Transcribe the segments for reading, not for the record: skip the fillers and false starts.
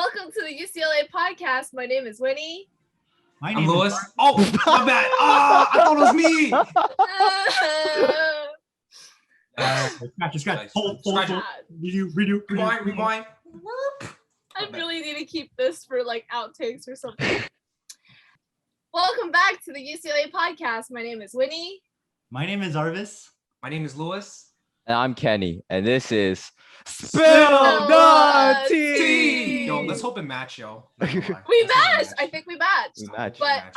Welcome to the UCLA podcast. My name is Winnie. I'm Louis. Oh, my bad. I thought it was me. Scratch. Rewind. I really need to keep this for like outtakes or something. Welcome back to the UCLA podcast. My name is Winnie. My name is Arvis. My name is Louis. And I'm Kenny, and this is Spill the Tea. Yo, let's hope it match, yo. We matched. I think we matched. But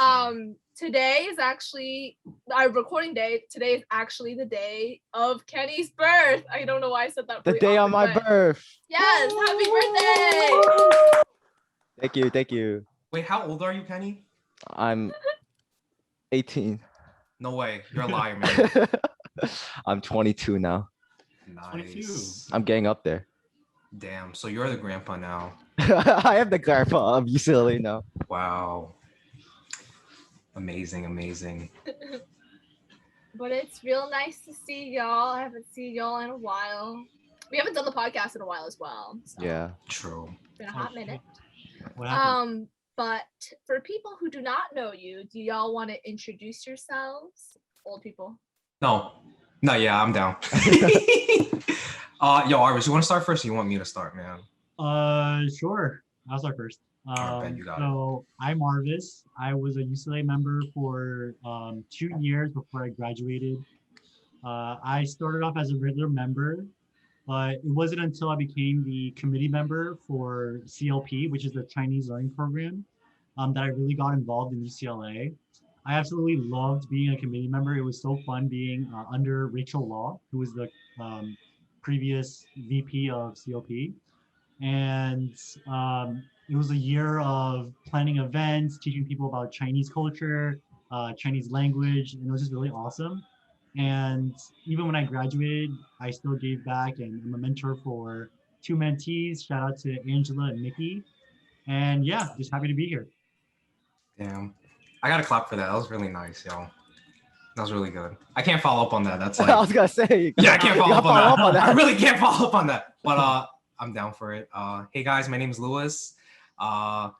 today is actually our recording day. Today is actually the day of Kenny's birth. I don't know why I said that. The day on my birth. Yes, happy birthday! Thank you. Wait, how old are you, Kenny? I'm 18. No way, you're a liar, man. I'm 22 now. Nice. 22. I'm getting up there. Damn, so you're the grandpa now. I am the grandpa of UCLA now. Wow. Amazing. But it's real nice to see y'all. I haven't seen y'all in a while. We haven't done the podcast in a while as well. So Yeah. True. It's been a hot minute. What happened? But for people who do not know you, do y'all want to introduce yourselves? Old people. No, yeah, I'm down. Yo, Arvis, you want to start first or you want me to start, man? Sure. I'll start first. Alright, you got I'm Arvis. I was a UCLA member for 2 years before I graduated. I started off as a regular member, but it wasn't until I became the committee member for CLP, which is the Chinese learning program, that I really got involved in UCLA. I absolutely loved being a committee member. It was so fun being under Rachel Law, who was the previous VP of CLP. And it was a year of planning events, teaching people about Chinese culture, Chinese language, and it was just really awesome. And even when I graduated, I still gave back, and I'm a mentor for 2 mentees. Shout out to Angela and Nikki. And yeah, just happy to be here. Damn. I got to clap for that. That was really nice, yo. That was really good. I can't follow up on that. That's like... I was going to say. Yeah, I can't follow up on that. I really can't follow up on that. But I'm down for it. Hey, guys, my name is Louis. I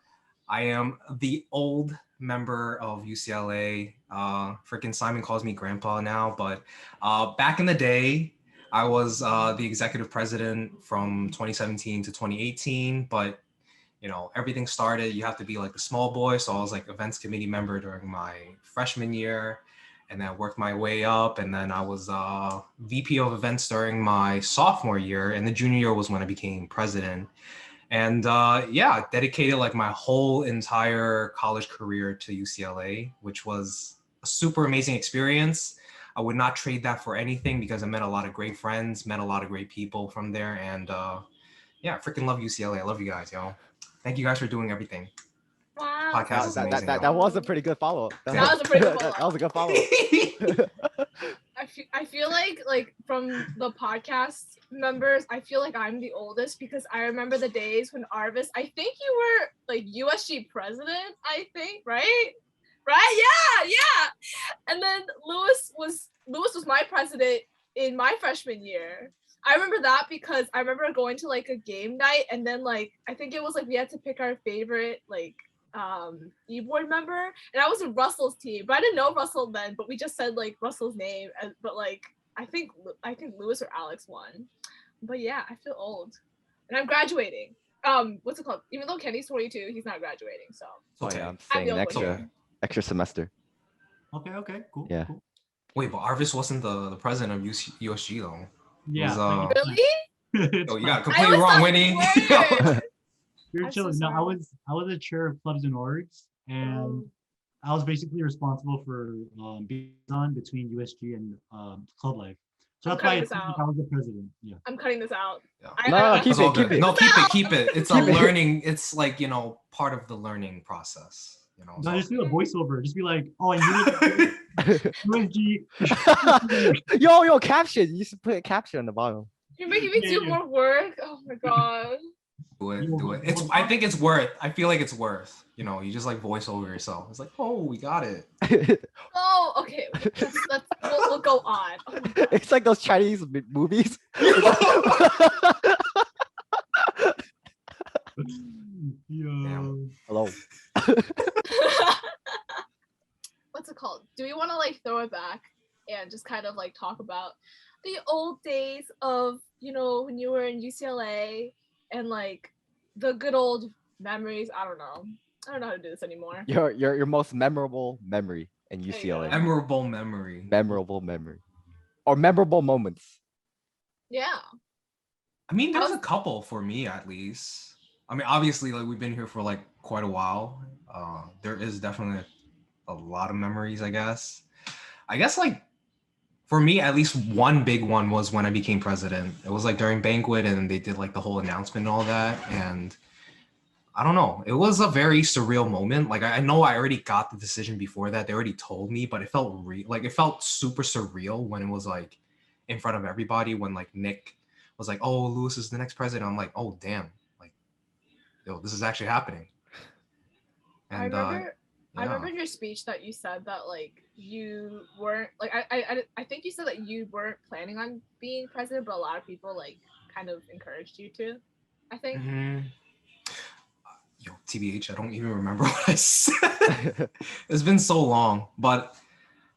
am the old member of UCLA. Freaking Simon calls me grandpa now. But back in the day, I was the executive president from 2017 to 2018. But you know, everything started, you have to be like a small boy. So I was like events committee member during my freshman year, and then I worked my way up. And then I was VP of events during my sophomore year. And the junior year was when I became president. And yeah, dedicated like my whole entire college career to UCLA, which was a super amazing experience. I would not trade that for anything because I met a lot of great friends, met a lot of great people from there. And yeah, I freaking love UCLA. I love you guys, yo. Thank you guys for doing everything. Wow. Podcast is amazing. That was a pretty good follow-up. That was a pretty good follow-up. That was a good follow-up. I feel like from the podcast members, I feel like I'm the oldest because I remember the days when Arvis, I think you were like USG president, I think, right? Yeah. And then Louis was my president in my freshman year. I remember that because I remember going to like a game night, and then like I think it was like we had to pick our favorite like e-board member, and I was in Russell's team, but I didn't know Russell then, but we just said like Russell's name, but like I think Louis or Alex won. But yeah, I feel old, and I'm graduating. What's it called? Even though Kenny's 22, he's not graduating. So Oh yeah, I'm staying an extra semester. Okay, cool. Yeah. Cool. Wait, but Arvis wasn't the president of USG though. Yeah. Really? Oh, you got completely wrong, Winnie. You're chilling. No, I was a chair of clubs and orgs, and I was basically responsible for being on between USG and club life. So that's why I was the president. Yeah. I'm cutting this out. Yeah. No, keep it. No, keep it. It's a learning. It's like, you know, part of the learning process. You know. No, just do a voiceover. Just be like, oh, and USG. Yo, caption. You should put a caption on the bottom. You're making me do more work. Oh my god. Do it. I think it's worth. I feel like it's worth. You know, you just like voice over yourself. It's like, oh, we got it. Oh, okay. We'll go on. Oh it's like those Chinese movies. talk about the old days of, you know, when you were in UCLA and like the good old memories. I don't know how to do this anymore. Your most memorable memory in There you UCLA. go. Memorable memory. Memorable memory. Or memorable moments. Yeah. I mean, there's a couple for me at least. I mean, obviously, like we've been here for like quite a while. There is definitely a lot of memories, I guess. I guess like for me, at least one big one was when I became president. It was like during banquet and they did like the whole announcement and all that. And I don't know, it was a very surreal moment. Like I know I already got the decision before that. They already told me, but it felt like it felt super surreal when it was like in front of everybody when like Nick was like, "Oh, Lewis is the next president." I'm like, "Oh, damn. Like, yo, this is actually happening." And I remember in your speech that you said that like you weren't like I think you said that you weren't planning on being president, but a lot of people like kind of encouraged you to. I think. Mm-hmm. Yo, TBH, I don't even remember what I said. It's been so long, but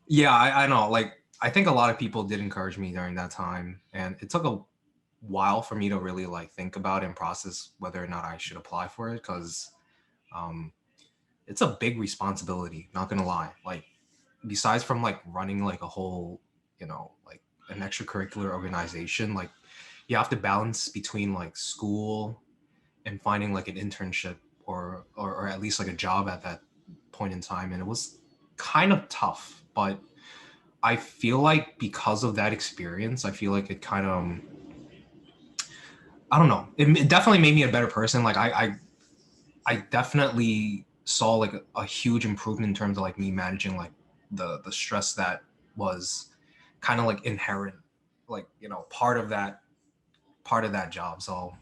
yeah, I know. Like, I think a lot of people did encourage me during that time, and it took a while for me to really like think about and process whether or not I should apply for it, because it's a big responsibility, not gonna lie. Like, besides from like running like a whole, you know, like an extracurricular organization, like you have to balance between like school and finding like an internship or at least like a job at that point in time. And it was kind of tough, but I feel like because of that experience, I feel like it kind of I don't know. It definitely made me a better person. Like I definitely saw like a huge improvement in terms of like me managing like the stress that was kind of like inherent, like, you know, part of that job. So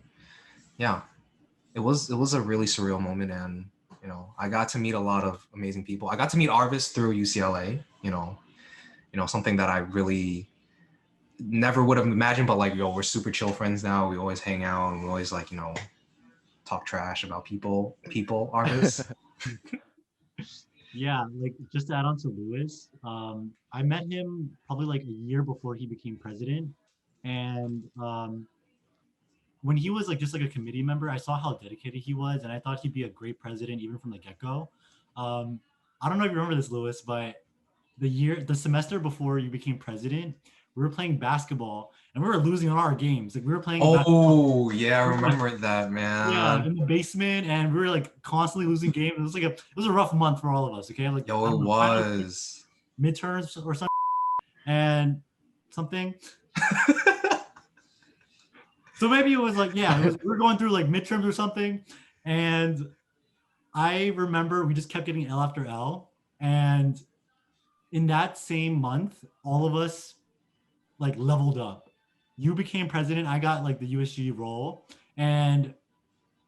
yeah, it was a really surreal moment, and you know, I got to meet a lot of amazing people. I got to meet Arvis through UCLA, you know, something that I really never would have imagined, but like, yo, we're super chill friends now. We always hang out and we always like, you know, talk trash about people, Arvis. Yeah, like just to add on to Lewis, I met him probably like a year before he became president. And when he was like just like a committee member, I saw how dedicated he was, and I thought he'd be a great president even from the get-go. I don't know if you remember this, Lewis, but the semester before you became president, we were playing basketball and we were losing all our games. Like we were playing Oh yeah, I remember that, yeah, man. in the basement, and we were like constantly losing games. It was a rough month for all of us. Okay, like Yo, I it don't know, was. midterms or something, and something. So maybe it was like, yeah, we were going through like midterms or something, and I remember we just kept getting L after L, and in that same month, all of us like leveled up. You became president. I got like the USG role, and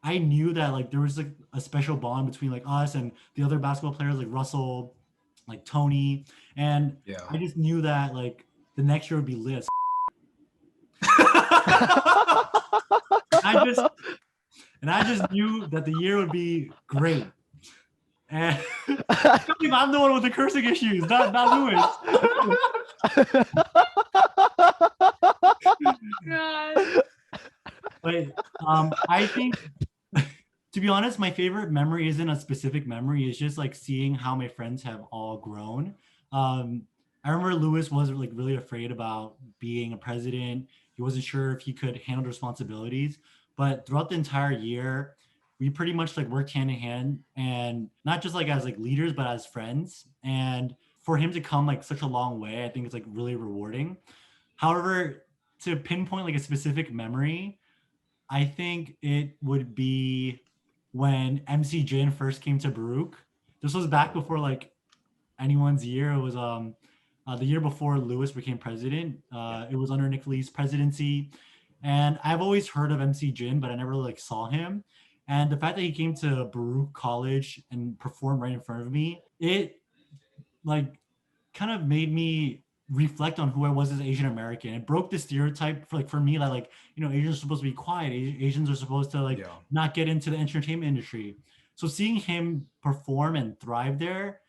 I knew that like there was like a special bond between like us and the other basketball players like Russell, like Tony, and Yeah. I just knew that like the next year would be lit. I just knew that the year would be great. And I'm the one with the cursing issues, not Lewis. God. But I think, to be honest, my favorite memory isn't a specific memory. It's just like seeing how my friends have all grown. I remember Lewis was like really afraid about being a president. He wasn't sure if he could handle the responsibilities. But throughout the entire year, we pretty much like worked hand in hand, and not just like as like leaders, but as friends. And for him to come like such a long way, I think it's like really rewarding. However, to pinpoint like a specific memory, I think it would be when MC Jin first came to Baruch. This was back before like anyone's year. It was the year before Lewis became president. It was under Nick Lee's presidency, and I've always heard of MC Jin, but I never like saw him. And the fact that he came to Baruch College and performed right in front of me, it like kind of made me reflect on who I was as Asian American. It broke the stereotype for me that like, you know, Asians are supposed to be quiet. Asians are supposed to like not get into the entertainment industry. So seeing him perform and thrive there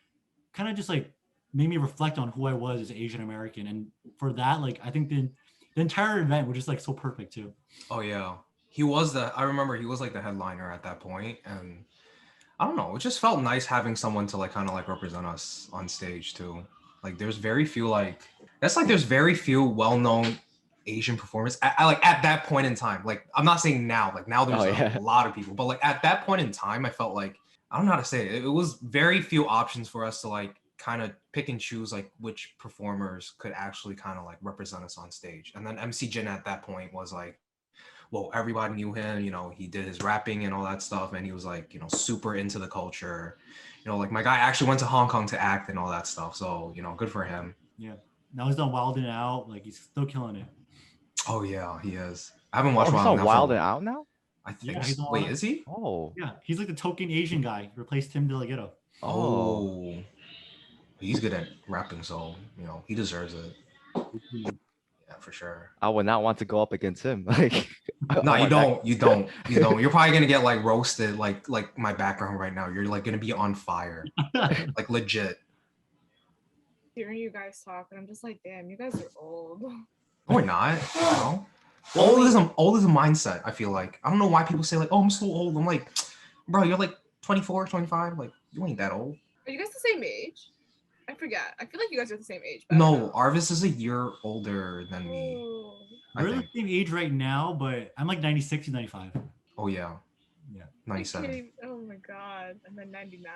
kind of just like made me reflect on who I was as Asian American, and for that, like I think the entire event was just like so perfect too. Oh yeah, I remember he was like the headliner at that point, and I don't know, it just felt nice having someone to like kind of like represent us on stage too. Like there's very few well-known Asian performers like at that point in time. Like I'm not saying now, like now there's a lot of people, but like at that point in time, I felt like, I don't know how to say it. It was very few options for us to like kind of pick and choose like which performers could actually kind of like represent us on stage. And then MC Jin at that point was like, well, everybody knew him, you know, he did his rapping and all that stuff. And he was like, you know, super into the culture. You know, like my guy actually went to Hong Kong to act and all that stuff. So, you know, good for him. Yeah. Now he's done Wild 'N Out. Like he's still killing it. Oh yeah, he is. I haven't watched Wild 'N Out. Wild 'N Out now? I think. Yeah, So. Wait, is he? Oh. Yeah, he's like the token Asian guy. Replaced Tim DeLaGhetto. Oh. He's good at rapping, so you know he deserves it. Yeah, for sure. I would not want to go up against him. Like, no, you don't. You don't. You're probably gonna get like roasted, like my background right now. You're like gonna be on fire, like legit. Hearing you guys talk, and I'm just like, damn, you guys are old. No, we're not. You know? Old is a mindset. I feel like I don't know why people say like, oh, I'm so old. I'm like, bro, you're like 24, 25. Like you ain't that old. Are you guys the same age? I forget. I feel like you guys are the same age. No, Arvis is a year older than me. Oh. We're the same age right now, but I'm like 96 and 95. Oh yeah. Yeah. 97. Oh my god. And then 99.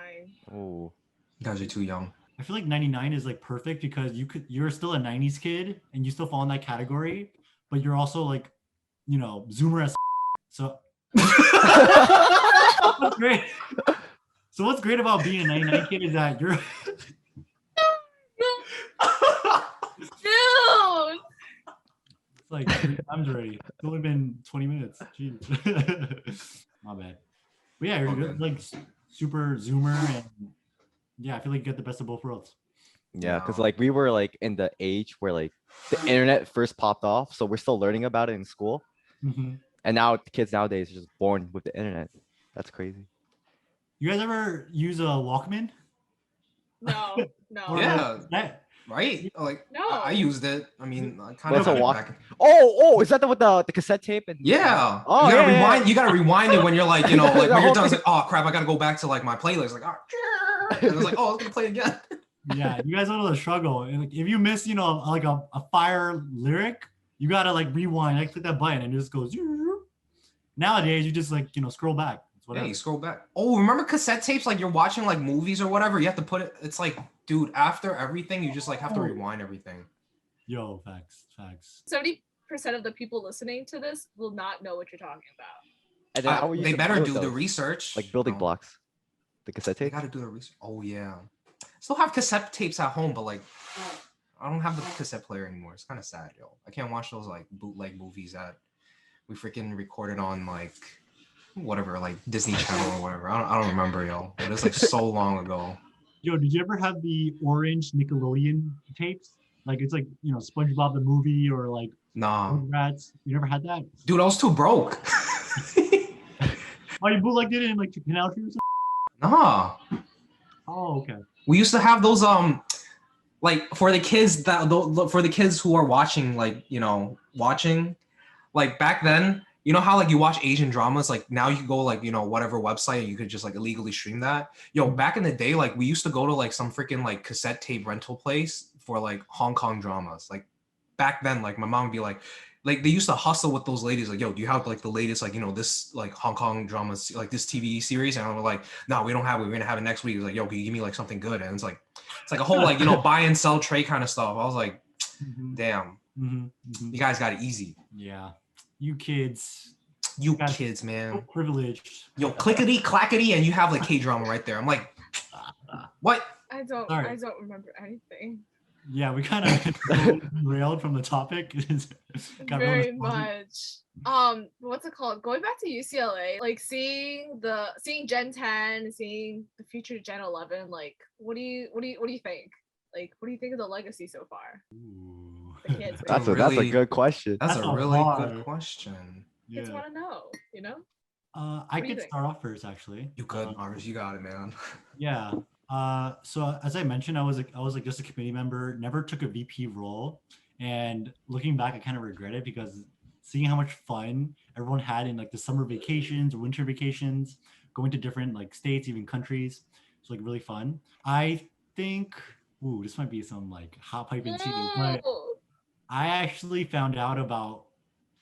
Oh. You guys are too young. I feel like 99 is like perfect because you're still a 90s kid and you still fall in that category, but you're also like, you know, Zoomer as so. What's great? So what's great about being a 99 kid is that you're. Dude. It's like 3 times already. It's only been 20 minutes. Jeez. My bad. But yeah, you're like super Zoomer, and yeah, I feel like you get the best of both worlds. Yeah, because like we were like in the age where like the internet first popped off, so we're still learning about it in school. Mm-hmm. And now the kids nowadays are just born with the internet. That's crazy. You guys ever use a Walkman? No. Yeah. Right? Like no. I used it. I mean, I kind What's of a walk? Oh, is that the with the cassette tape? And yeah. Oh, you gotta yeah, rewind. yeah. You gotta rewind it when you're like, you know, like when you're done. It's like, oh crap, I gotta go back to like my playlist. Like, oh, and it's like, oh, it's gonna play again. Yeah, you guys know the struggle. And like, if you miss, you know, like a fire lyric, you gotta like rewind, like click that button, and it just goes. Nowadays, you just like, you know, scroll back. Yeah, you scroll back. Oh, remember cassette tapes? Like you're watching like movies or whatever. You have to put it. It's like, dude, after everything, you just like have to rewind everything. Yo, facts. 70% of the people listening to this will not know what you're talking about. And then how They better do the research. Like building blocks. The cassette They tape. gotta do the research. Oh yeah. Still have cassette tapes at home, but like I don't have the cassette player anymore. It's kind of sad, yo. I can't watch those like bootleg movies that we freaking recorded on like whatever, like Disney Channel or whatever. I don't remember, yo. It was like so long ago. Yo, did you ever have the orange Nickelodeon tapes? Like it's like, you know, SpongeBob the movie or like Nah. Rats. You never had that? Dude, I was too broke. Oh, you bootlegged it in like Canal Tree or something? Nah. Oh, okay. We used to have those like for the kids who are watching, like, you know, like back then, you know how like you watch Asian dramas, like now you go like, you know, whatever website and you could just like illegally stream that. Yo, back in the day, like we used to go to like some freaking like cassette tape rental place for like Hong Kong dramas. Like back then, like my mom would be like they used to hustle with those ladies, like, yo, do you have like the latest, like, you know, this like Hong Kong dramas, like this TV series? And I'm like, no, we don't have it. We're gonna have it next week. It's like, yo, can you give me like something good? And it's like a whole like, you know, buy and sell trade kind of stuff. I was like, damn, you guys got it easy. Yeah, you kids. You kids, man. So privileged. Yo, clickety clackety, and you have like K-drama right there. I'm like, what? I don't remember anything. Yeah, we kind of railed from the topic. Very much. What's it called? Going back to UCLA, like seeing Gen 10, seeing the future Gen 11. Like, what do you think? Like, what do you think of the legacy so far? The kids. That's a good question. That's a really good question. Kids want to know, you know? I could start off first, actually. You could, Arvis. You got it, man. Yeah. So as I mentioned, I was like just a committee member, never took a VP role. And looking back, I kind of regret it because seeing how much fun everyone had in like the summer vacations or winter vacations, going to different like states, even countries. It's like really fun. I think, ooh, this might be some like hot piping tea, but Ooh. I actually found out about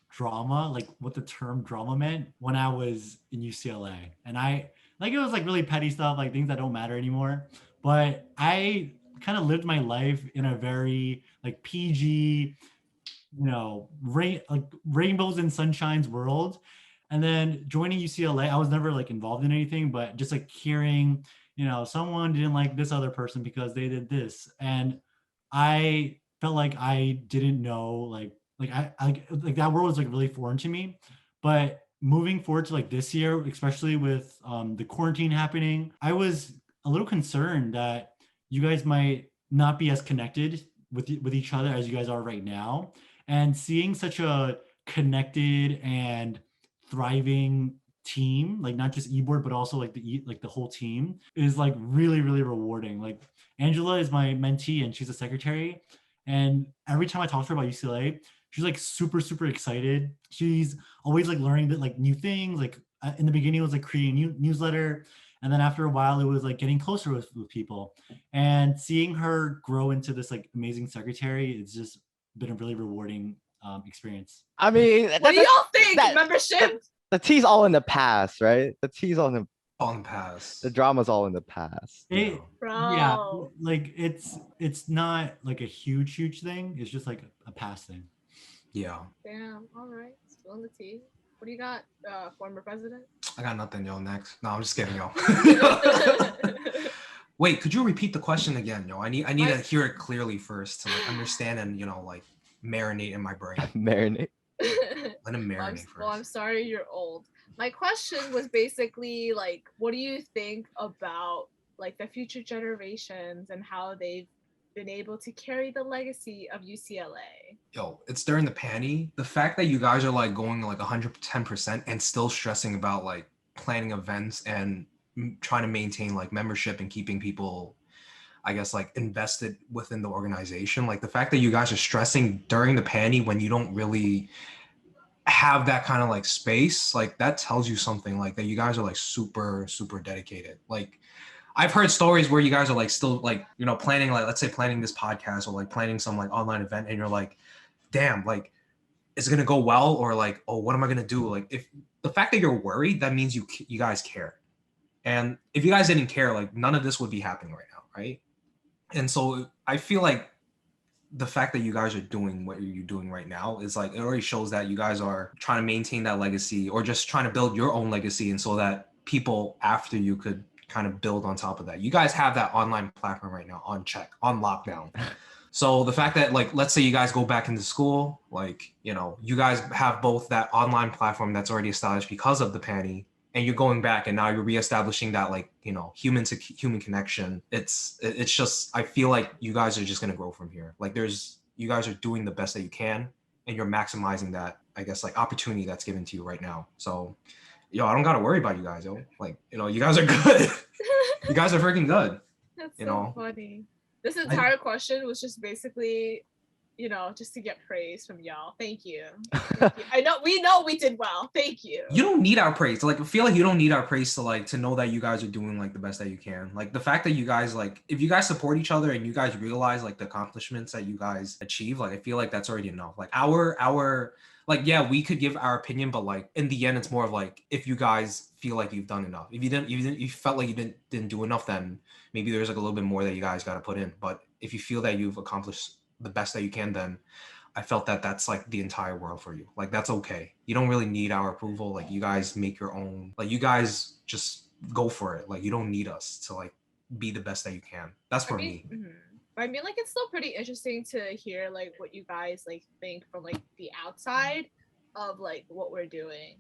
drama, like what the term drama meant when I was in UCLA. And I like it was like really petty stuff, like things that don't matter anymore. But I kind of lived my life in a very like PG, like rainbows and sunshines world. And then joining UCLA, I was never like involved in anything, but just like hearing, someone didn't like this other person because they did this. And I felt like I didn't know, like that world was like really foreign to me. But moving forward to like this year, especially with the quarantine happening, I was a little concerned that you guys might not be as connected with each other as you guys are right now, and seeing such a connected and thriving team, like not just eboard but also like the whole team, is like really really rewarding. Like Angela is my mentee and she's a secretary, and every time I talk to her about UCLA, she's like super super excited. She's always like learning like new things. Like in the beginning it was like creating a new newsletter, and then after a while it was like getting closer with people, and seeing her grow into this like amazing secretary, it's just been a really rewarding experience. I mean, What do y'all think? that- Membership? the tea's all in the past, right? The tea's all in the On pass. the drama's all in the past. It, yeah, Bro. like it's not like a huge thing. It's just like a past thing. Yeah. Damn. All right. Spill the tea. What do you got, former president? I got nothing, yo. Next. No, I'm just kidding, yo. Wait, could you repeat the question again, yo? I need to hear it clearly first to like understand and like marinate in my brain. Marinate. Let him marinate first. Well, I'm sorry you're old. My question was basically like, what do you think about like the future generations and how they've been able to carry the legacy of UCLA? Yo, it's during the panty. The fact that you guys are like going like 110% and still stressing about like planning events and trying to maintain like membership and keeping people, I guess, like invested within the organization. Like the fact that you guys are stressing during the panty when you don't really have that kind of like space, like that tells you something, like that you guys are like super super dedicated. Like I've heard stories where you guys are like still like planning, like let's say planning this podcast or like planning some like online event, and you're like, damn, like is it gonna go well, or like, oh, what am I gonna do? Like if the fact that you're worried, that means you guys care. And if you guys didn't care, like none of this would be happening right now, right? And so I feel like the fact that you guys are doing what you're doing right now is like, it already shows that you guys are trying to maintain that legacy, or just trying to build your own legacy, and so that people after you could kind of build on top of that. You guys have that online platform right now on check, on lockdown. So the fact that like, let's say you guys go back into school, like, you guys have both that online platform that's already established because of the panty, and you're going back and now you're reestablishing that like, human to human connection. It's just, I feel like you guys are just going to grow from here. Like you guys are doing the best that you can, and you're maximizing that, I guess, like opportunity that's given to you right now. So, yo, I don't got to worry about you guys, yo. Like, you guys are good. You guys are freaking good. That's so funny. This entire question was just basically, just to get praise from y'all. Thank you. Thank you. We know we did well. Thank you. You don't need our praise. Like, I feel like you don't need our praise to know that you guys are doing like the best that you can. Like the fact that you guys, like, if you guys support each other and you guys realize like the accomplishments that you guys achieve, like I feel like that's already enough. Like our like, yeah, we could give our opinion, but like in the end, it's more of like, if you guys feel like you've done enough. If you felt like you didn't do enough, then maybe there's like a little bit more that you guys got to put in. But if you feel that you've accomplished the best that you can, then I felt that that's like the entire world for you. Like that's okay. You don't really need our approval. Like you guys make your own. Like you guys just go for it. Like you don't need us to like be the best that you can. That's for me. Mm-hmm. I mean, like it's still pretty interesting to hear like what you guys like think from like the outside of like what we're doing.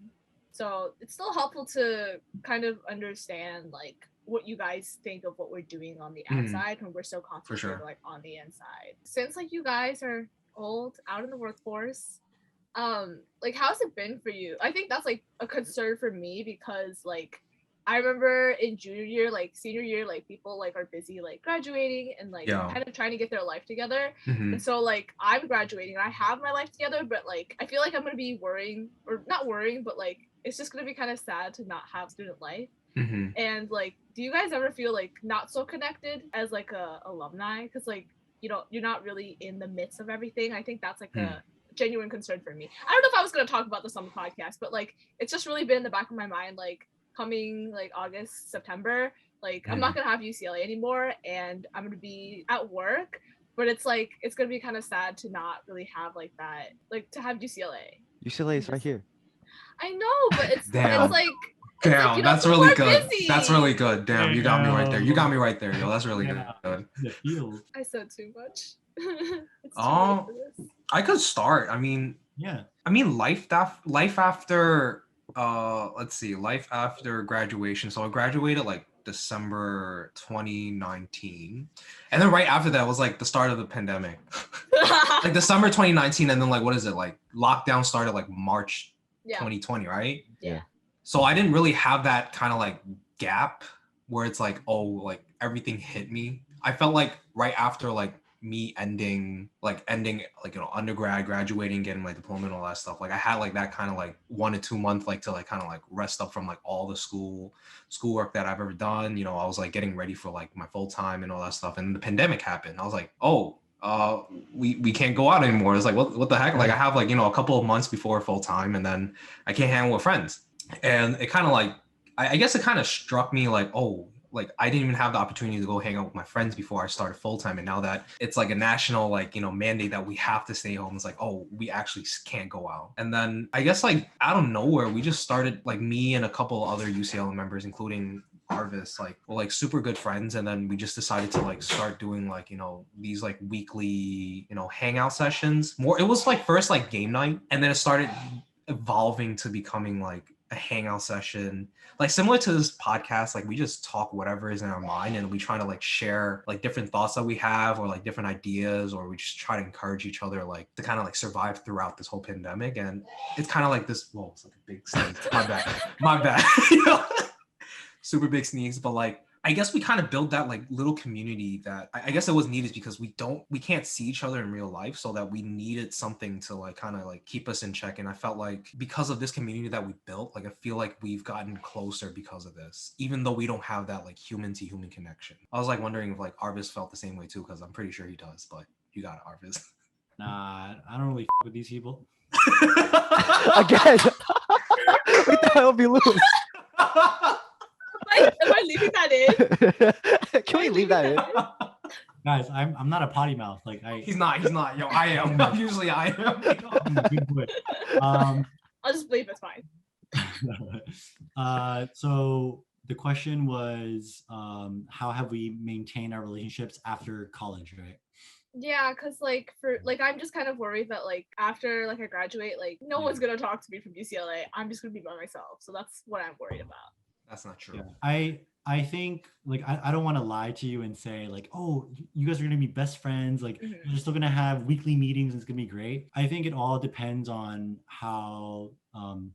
So it's still helpful to kind of understand like what you guys think of what we're doing on the outside when we're so concentrated like on the inside. Since like you guys are old, out in the workforce, like how's it been for you? I think that's like a concern for me because like I remember in junior year, like senior year, like people like are busy like graduating and like Yeah. kind of trying to get their life together. Mhm. And so like I'm graduating and I have my life together, but like I feel like I'm gonna be worrying, or not worrying, but like it's just gonna be kind of sad to not have student life. Mhm. And like, do you guys ever feel like not so connected as like a alumni? Because like, you know, you're not really in the midst of everything. I think that's like a genuine concern for me. I don't know if I was gonna talk about this on the podcast, but like it's just really been in the back of my mind, like coming like August, September, like I'm not gonna have UCLA anymore and I'm gonna be at work. But it's like it's gonna be kind of sad to not really have like that, like to have UCLA. UCLA is right here. I know, but it's Damn. like Damn, you know, that's people really are good. busy. That's really good. Damn, you got me right there. You got me right there, yo. That's really Yeah. good. The field. I said too much. It's too late for this. I could start. I mean, life after let's see, life after graduation. So I graduated like December 2019. And then right after that was like the start of the pandemic. Like December 2019, and then like what is it? Like lockdown started like March 2020, right? Yeah. So I didn't really have that kind of like gap where it's like, oh, like everything hit me. I felt like right after like me ending like you know undergrad, graduating, getting my diploma and all that stuff, like I had like that kind of like 1 to 2 month like to like kind of like rest up from like all the schoolwork that I've ever done. You know, I was like getting ready for like my full time and all that stuff, and the pandemic happened. I was like, oh, we can't go out anymore. It's like what the heck? Like I have like, you know, a couple of months before full time, and then I can't hang with friends. And it kind of like I guess it kind of struck me like, oh, like I didn't even have the opportunity to go hang out with my friends before I started full time, and now that it's like a national like, you know, mandate that we have to stay home, it's like, oh, we actually can't go out. And then I guess like out of nowhere we just started, like me and a couple other UCLA members, including Arvis, like we're like super good friends, and then we just decided to like start doing like, you know, these like weekly, you know, hangout sessions. More, it was like first like game night, and then it started evolving to becoming like a hangout session, like similar to this podcast. Like we just talk whatever is in our mind, and we try to like share like different thoughts that we have, or like different ideas, or we just try to encourage each other like to kind of like survive throughout this whole pandemic. And it's kind of like this, whoa, it's like a big sneeze. My bad. You know? Super big sneeze. But like I guess we kind of build that like little community that I guess it was needed, because we can't see each other in real life, so that we needed something to like kind of like keep us in check. And I felt like because of this community that we built, like I feel like we've gotten closer because of this, even though we don't have that like human to human connection. I was like wondering if like Arvis felt the same way too, because I'm pretty sure he does, but you got it, Arvis. Nah, I don't really with these people. Again. What the hell be loose? Am I leaving that in? Can we leave that in? Guys, I'm not a potty mouth. Like He's not. Yo, I am. Usually I am. I'm a good boy. I'll just leave. It's fine. So the question was, how have we maintained our relationships after college, right? Yeah, because like for like I'm just kind of worried that like after like I graduate, like no one's gonna talk to me from UCLA. I'm just gonna be by myself. So that's what I'm worried about. That's not true. Yeah. I think like I don't want to lie to you and say like, oh, you guys are gonna be best friends, like you're still gonna have weekly meetings and it's gonna be great. I think it all depends on how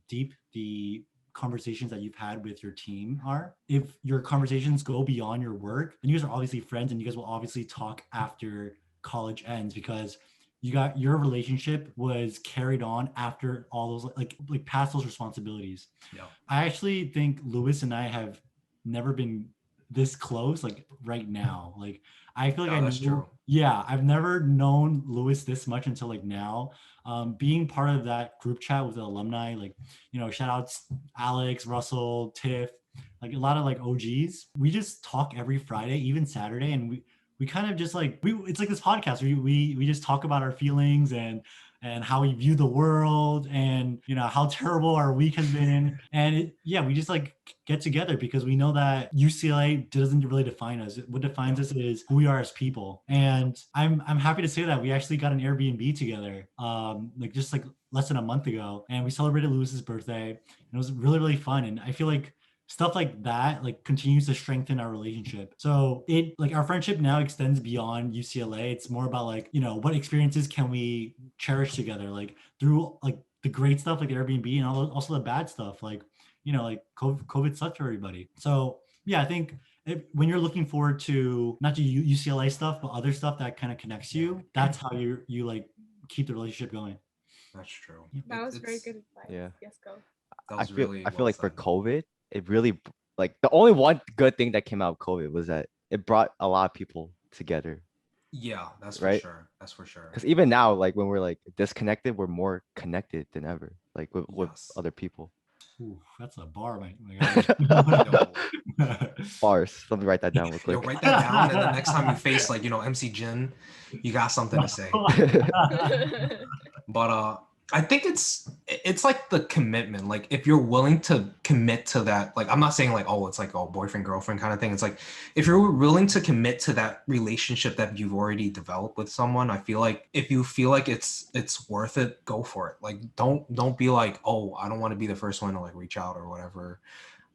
deep the conversations that you've had with your team are. If your conversations go beyond your work, then you guys are obviously friends, and you guys will obviously talk after college ends, because your relationship was carried on after all those like past those responsibilities. Yeah. I actually think Lewis and I have never been this close like right now. Like I feel like that's true. Yeah, I've never known Lewis this much until like now. Being part of that group chat with the alumni, like, you know, shout outs Alex, Russell, Tiff, like a lot of like OGs. We just talk every Friday, even Saturday, and we kind of just like it's like this podcast where we just talk about our feelings and how we view the world, and you know how terrible our week has been. And we just like get together because we know that UCLA doesn't really define us. What defines us is who we are as people. And I'm happy to say that we actually got an Airbnb together like just like less than a month ago, and we celebrated Lewis's birthday, and it was really, really fun. And I feel like stuff like that like continues to strengthen our relationship. So it like our friendship now extends beyond UCLA. It's more about like, you know, what experiences can we cherish together, like through like the great stuff like Airbnb, and also the bad stuff, like, like COVID sucks for everybody. So yeah, I think when you're looking forward to not just UCLA stuff, but other stuff that kind of connects you, that's how you like keep the relationship going. That's true. That was very good advice. Yeah. Yes, go. That I was feel really I feel well like for said. COVID, it really like the only one good thing that came out of COVID was that it brought a lot of people together. Yeah, that's for Right? sure. That's for sure. Because even now, like when we're like disconnected, we're more connected than ever, like with Yes. other people. Ooh, that's a bar, my Yo, Bars. Let me write that down real yo, quick. write that down, and then next time you face like MC Jin, you got something to say. But I think it's like the commitment. Like if you're willing to commit to that, like I'm not saying like, oh, it's like a boyfriend girlfriend kind of thing. It's like if you're willing to commit to that relationship that you've already developed with someone, I feel like if you feel like it's worth it, go for it. Like don't be like, oh, I don't want to be the first one to like reach out or whatever.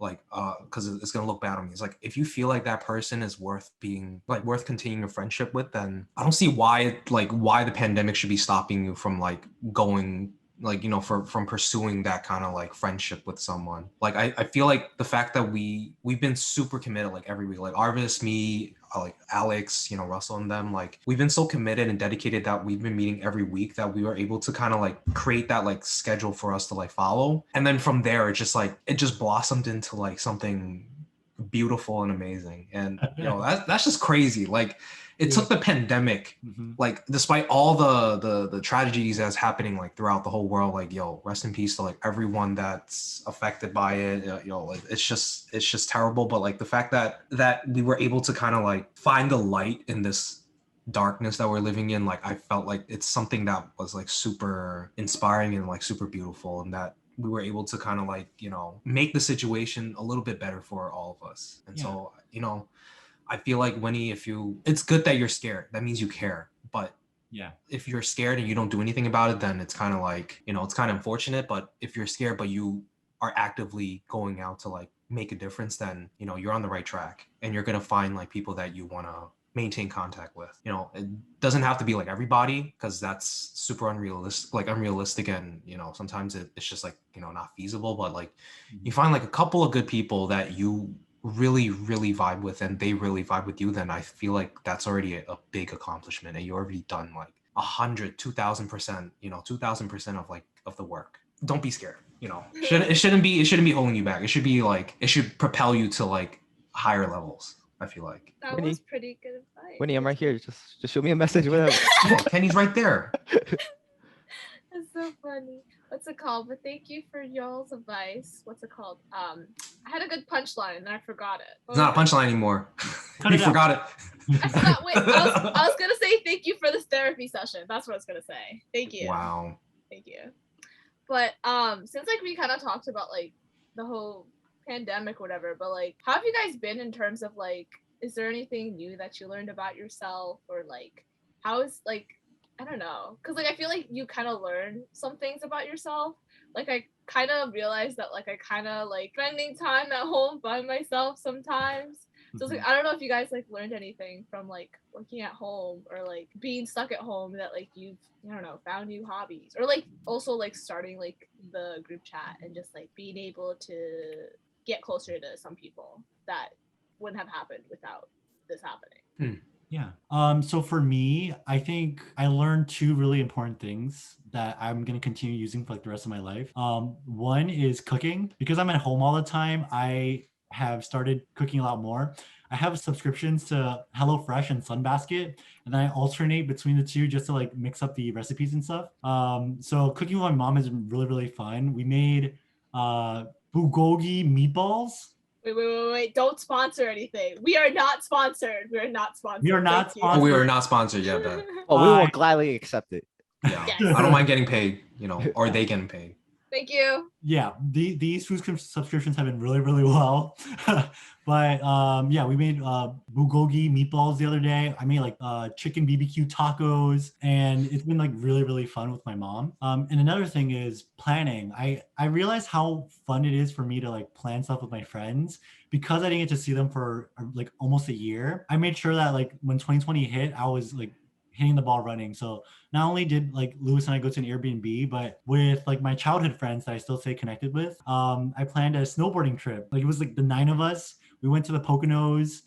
Like because it's gonna look bad on me. It's like if you feel like that person is worth continuing a friendship with, then I don't see why the pandemic should be stopping you from like going like from pursuing that kind of like friendship with someone. Like I feel like the fact that we've been super committed like every week, like Arvis, me, like Alex, Russell and them, like we've been so committed and dedicated that we've been meeting every week that we were able to kind of like create that like schedule for us to like follow. And then from there, it just blossomed into like something beautiful and amazing. And that's just crazy. Like it took the pandemic, like despite all the tragedies that's happening like throughout the whole world, like rest in peace to like everyone that's affected by it. Like it's just terrible. But like the fact that we were able to kind of like find the light in this darkness that we're living in, like I felt like it's something that was like super inspiring and like super beautiful, and that we were able to kind of like make the situation a little bit better for all of us. And so I feel like Winnie, it's good that you're scared. That means you care. But if you're scared and you don't do anything about it, then it's kind of like, it's kind of unfortunate. But if you're scared, but you are actively going out to like make a difference, then, you're on the right track, and you're going to find like people that you want to maintain contact with. It doesn't have to be like everybody, because that's super unrealistic. And, sometimes it's just like, not feasible. But like you find like a couple of good people that you really vibe with, and they really vibe with you, then I feel like that's already a big accomplishment, and you already done like 100, 2000%, 2000% of the work. Don't be scared. It shouldn't be holding you back. It should propel you to like higher levels, I feel like. That Winnie. was pretty good advice. Winnie, I'm right here. Just shoot me a message, whatever. Yeah, Kenny's right there. That's so funny. What's it called? But thank you for y'all's advice. What's it called? I had a good punchline and I forgot it. It's not a punchline anymore. You forgot it. I forgot. Wait, I was gonna say thank you for this therapy session. That's what I was gonna say. Thank you. Wow. Thank you. But since like we kind of talked about like the whole pandemic, or whatever, but like how have you guys been in terms of like, is there anything new that you learned about yourself, or like how is like, I don't know, because like I feel like you kind of learn some things about yourself. Like I kind of realized that like I kind of like spending time at home by myself sometimes. So it's like, I don't know if you guys like learned anything from like working at home, or like being stuck at home, that like you've, I don't know, found new hobbies, or like also like starting like the group chat and just like being able to get closer to some people that wouldn't have happened without this happening. Yeah. So for me, I think I learned two really important things that I'm going to continue using for like the rest of my life. One is cooking. Because I'm at home all the time, I have started cooking a lot more. I have subscriptions to HelloFresh and Sunbasket, and then I alternate between the two just to like mix up the recipes and stuff. So cooking with my mom has been really fun. We made bulgogi meatballs. Wait. Don't sponsor anything. We are not sponsored. We are not sponsored. We are not Thank you. sponsored. We were not sponsored yet, but Oh, we will gladly accept it. yeah, Yes. I don't mind getting paid, or they getting paid. Thank you. Yeah, these food subscriptions have been really well. But yeah, we made bulgogi meatballs the other day. I made like chicken BBQ tacos, and it's been like really fun with my mom. And another thing is planning. I realized how fun it is for me to like plan stuff with my friends, because I didn't get to see them for like almost a year. I made sure that like when 2020 hit, I was like hitting the ball running. So not only did like Lewis and I go to an Airbnb, but with like my childhood friends that I still stay connected with, I planned a snowboarding trip. Like it was like the 9 of us. We went to the Poconos.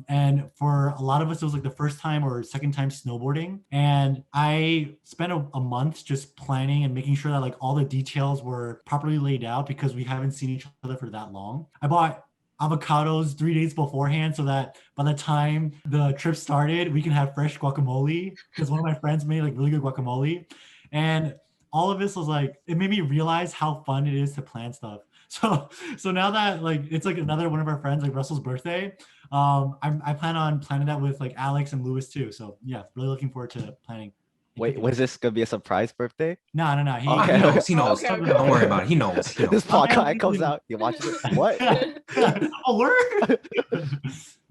And for a lot of us, it was like the first time or second time snowboarding. And I spent a month just planning and making sure that like all the details were properly laid out because we haven't seen each other for that long. I bought avocados 3 days beforehand so that by the time the trip started, we can have fresh guacamole because one of my friends made like really good guacamole. And all of this was like, it made me realize how fun it is to plan stuff. So now that like it's like another one of our friends, like Russell's birthday, I plan on planning that with like Alex and Lewis too. So yeah, really looking forward to planning. Wait, was this gonna be a surprise birthday? No. He knows. He knows. Okay. Don't worry about it. He knows. He knows. This podcast comes out. You watch it. What? Oh, word.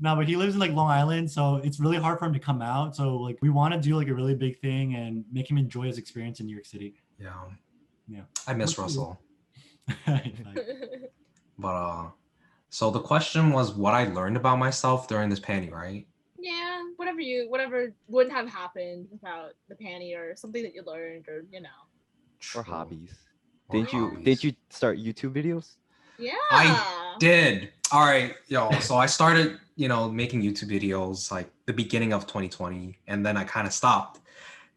No, but he lives in like Long Island, so it's really hard for him to come out. So like we want to do like a really big thing and make him enjoy his experience in New York City. Yeah. I miss Russell. But so the question was what I learned about myself during this panty, right? Yeah, whatever wouldn't have happened without the panty or something that you learned or Or hobbies. Or Didn't you start YouTube videos? Yeah. I did. All right, yo. So I started, making YouTube videos like the beginning of 2020, and then I kind of stopped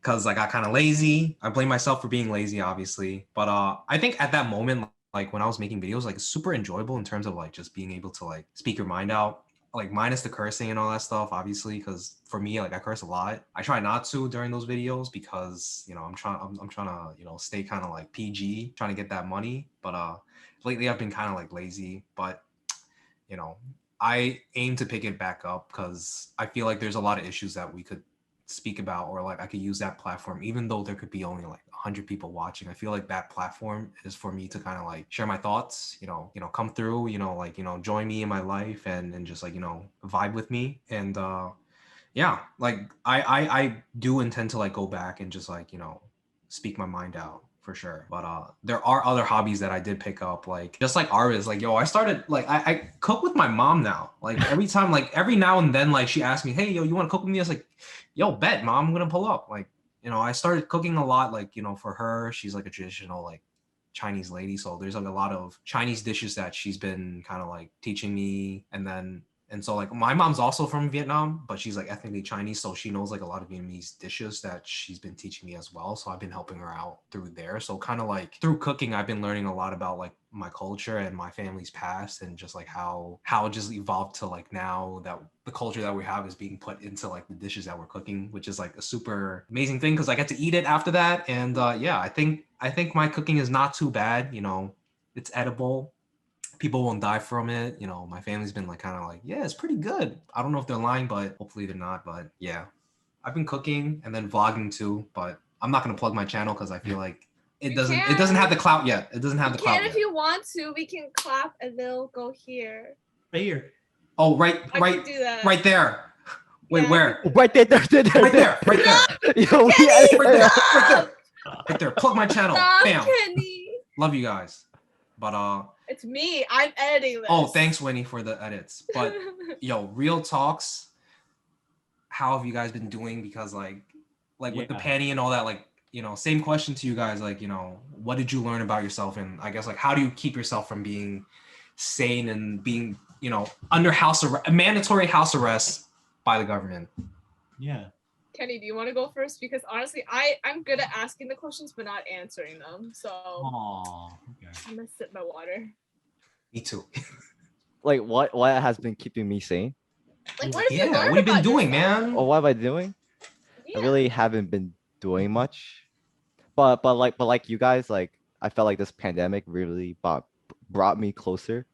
because I got kind of lazy. I blame myself for being lazy, obviously. But I think at that moment, like when I was making videos, like it's super enjoyable in terms of like just being able to like speak your mind out, like minus the cursing and all that stuff, obviously, because for me, like I curse a lot. I try not to during those videos because I'm trying to stay kind of like PG, trying to get that money. But lately I've been kind of like lazy, but I aim to pick it back up because I feel like there's a lot of issues that we could speak about, or like I could use that platform, even though there could be only like 100 people watching. I feel like that platform is for me to kind of like share my thoughts, come through, join me in my life and just like, vibe with me. And yeah, like I do intend to like go back and just like, speak my mind out for sure. But there are other hobbies that I did pick up, like just like Arvis, like I started like I cook with my mom now. Like every time, like every now and then, like she asked me, hey, yo, you want to cook with me? I was like, yo, bet, mom, I'm gonna pull up. Like, I started cooking a lot, like, for her. She's like a traditional like Chinese lady, so there's like a lot of Chinese dishes that she's been kind of like teaching me. And so like my mom's also from Vietnam, but she's like ethnically Chinese, so she knows like a lot of Vietnamese dishes that she's been teaching me as well. So I've been helping her out through there. So kind of like through cooking, I've been learning a lot about like my culture and my family's past, and just like how it just evolved to like now that the culture that we have is being put into like the dishes that we're cooking, which is like a super amazing thing because I get to eat it after that. And yeah, I think my cooking is not too bad. It's edible. People won't die from it. My family's been like kind of like, yeah, it's pretty good. I don't know if they're lying, but hopefully they're not. But yeah, I've been cooking and then vlogging too, but I'm not gonna plug my channel because I feel like it doesn't have the clout yet. It doesn't have the clout yet. If you want to, we can clap and they'll go here. Right here. Oh, right do that. right there. Wait, Yeah. where? Right there. Right there. Yo, Right there. Right there. Plug my channel. Stop, Bam. Kenny. Love you guys. But It's me. I'm editing this. oh, thanks, Winnie, for the edits. But yo, real talks. How have you guys been doing? Because like with the panty and all that, like, same question to you guys. Like, what did you learn about yourself? And I guess like, how do you keep yourself from being sane and being, under mandatory house arrest by the government? Yeah. Kenny, do you want to go first? Because honestly, I'm good at asking the questions but not answering them. So Okay. I'm gonna sip my water. Me too. Like what has been keeping me sane? Like, what have you Yeah, learned what have you been about doing, yourself? man? Or what am I doing? Yeah. I really haven't been doing much. But like you guys, like I felt like this pandemic really brought me closer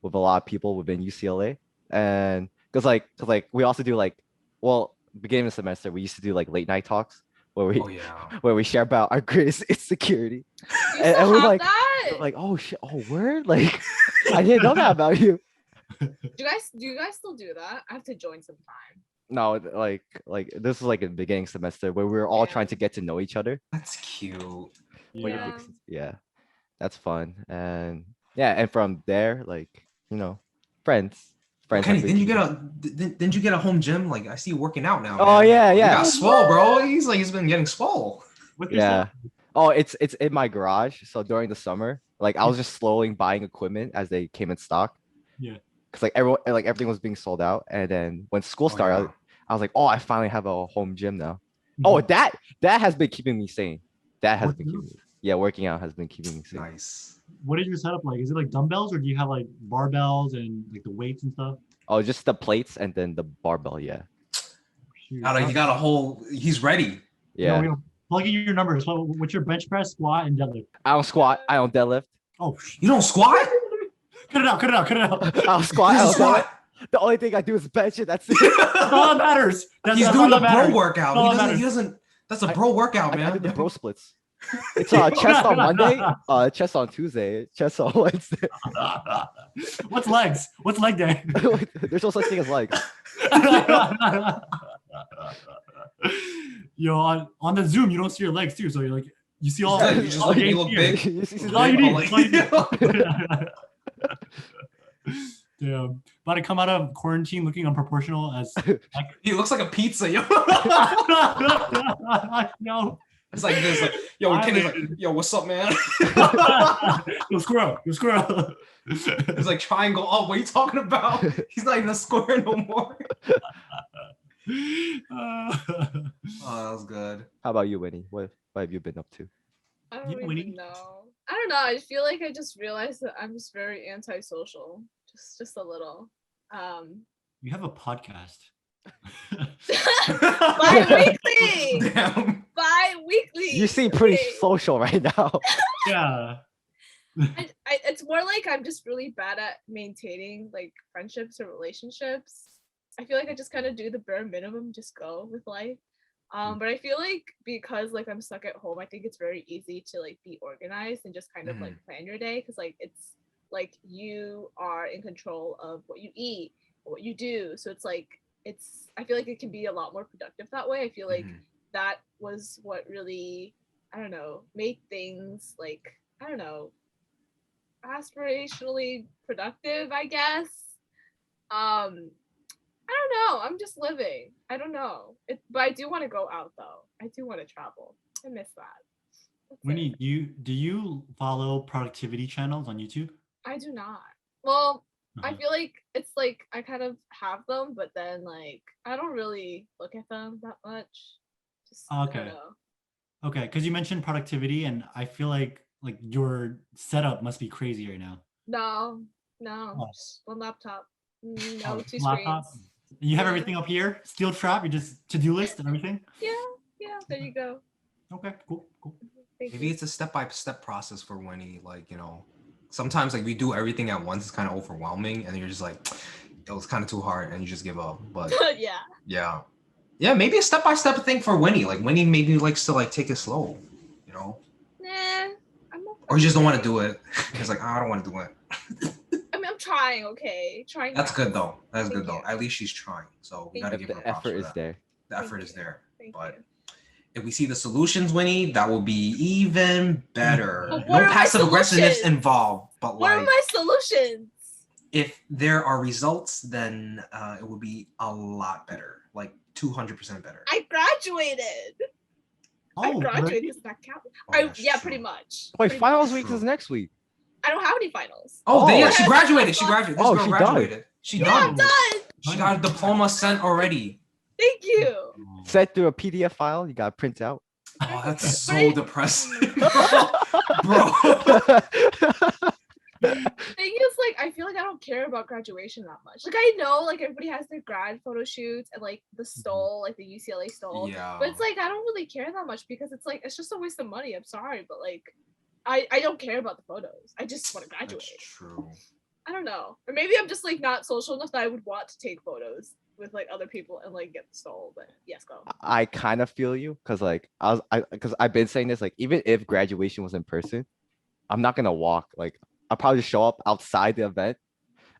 with a lot of people within UCLA. And because like we also do like, well, beginning of the semester we used to do like late night talks where we where we share about our greatest insecurity. You and still we're have like, that? like, oh shit, oh word, like I didn't know that about you. Do you guys still do that? I have to join sometime. No, like this was like in the beginning semester where we were all trying to get to know each other. That's cute. Yeah. Yeah, that's fun. And yeah, and from there, like, friends Friends Kenny, have been didn't you get a home gym? Like I see you working out now. Oh, man. yeah, You yeah. got swole, bro. He's been getting swole. With your Yeah. stuff? Oh, it's in my garage. So during the summer, like I was just slowly buying equipment as they came in stock. Yeah. Cause like everything was being sold out, and then when school Oh, started, yeah. I was like, oh, I finally have a home gym now. Oh, Mhm. that has been keeping me sane. That has been Working out? keeping me. Yeah, working out has been keeping me sane. Nice. What is your setup like? Is it like dumbbells or do you have like barbells and like the weights and stuff? Oh, just the plates and then the barbell. Yeah, Shoot. You got a whole. He's ready. yeah. Plug in your numbers. What's your bench press, squat, and deadlift? I don't squat. I don't deadlift. Oh, You don't squat? cut it out. Cut it out. Cut it out. I don't squat. He I doesn't don't deadlift. squat. The only thing I do is bench it. That's it. That's all that matters. He's That's doing all the that bro matters. workout. That's all He that doesn't. He matters. doesn't. That's a bro workout, I man. do the bro splits. It's chest on Monday, chest on Tuesday, chest on Wednesday. What's legs? What's leg day? There's no such thing as legs. Yo, on the Zoom, you don't see your legs too. So you're like, you see all. Yeah, you just all look- the you games look here. big. You see That's the all you big- need. That's all you need. Damn. About to come out of quarantine looking unproportional as He looks like a pizza, yo. no. It's like this. Like, yo, Kenny's like, yo, what's up, man? Yo, squirrel. Yo, squirrel. He's like triangle. Oh, what are you talking about? He's not even a square no more. Oh, that was good. How about you, Winnie? What have you been up to? I don't Yeah, even Winnie. know. I don't know. I feel like I just realized that I'm just very antisocial. Just a little. You have a podcast. Bi-weekly. Damn. Bi-weekly. You seem pretty okay? social right now. Yeah. It's more like I'm just really bad at maintaining like friendships or relationships. I feel like I just kind of do the bare minimum, just go with life. But I feel like because like I'm stuck at home, I think it's very easy to like be organized and just kind of like plan your day, because like it's like you are in control of what you eat, what you do. So it's like I feel like it can be a lot more productive that way. I feel like that was what really, I don't know, made things like, I don't know, aspirationally productive, I guess. I don't know. I'm just living. I don't know. But I do want to go out though. I do want to travel. I miss that. That's Winnie, it. do you follow productivity channels on YouTube? I do not. Well, I Uh-huh. feel like it's like I kind of have them, but then like I don't really look at them that much. Just I Okay. don't know. Okay, because you mentioned productivity, and I feel like your setup must be crazy right now. No, Oh. just one laptop. No, Oh, two laptop. screens. You have Yeah. everything up here, steel trap. You just to-do list and everything. Yeah, there you go. Okay, cool. Thank Maybe you. it's a step-by-step process for Winnie. Like, sometimes like we do everything at once. It's kind of overwhelming, and then you're just like, it was kind of too hard, and you just give up. But Yeah. yeah, maybe a step-by-step thing for Winnie. Like Winnie maybe likes to like take it slow, Nah, I'm okay. or you just don't want to do it. It's like, I don't want to do it. I mean, I'm trying. Okay, trying. That's my good best. though. That's Thank good though. you. At least she's trying. So we Thank gotta you. give her The props effort for is that. there. The Thank effort is you. there. Thank But you. if we see the solutions, Winnie, that will be even better. But what No are my passive aggressiveness solutions? involved, but What are like my solutions? if there are results, then it will be a lot better, like 200% better. I graduated. I Oh, graduated. Does that count? Oh, that's Yeah, true. pretty much. Wait, Pretty finals much. week True. is next week. I don't have any finals. Oh, Oh. yeah, she Yeah, graduated. that's She fun. graduated. This Oh, girl she done. graduated. She Yeah, done. I'm done. She got a diploma sent already. Thank you. Sent through a PDF file. You got to print out. Oh, that's But so it- depressing, bro. Thing is, like, I feel like I don't care about graduation that much. Like, I know, like, everybody has their grad photo shoots and like the stole, like the UCLA stole. Yeah. But it's like I don't really care that much because it's like it's just a waste of money. I'm sorry, but like I don't care about the photos. I just want to graduate. That's true. I don't know. Or maybe I'm just like not social enough that I would want to take photos with like other people and like get stole. But yes, go. I kind of feel you because like because I've been saying this, like even if graduation was in person, I'm not gonna walk. Like I'll probably show up outside the event,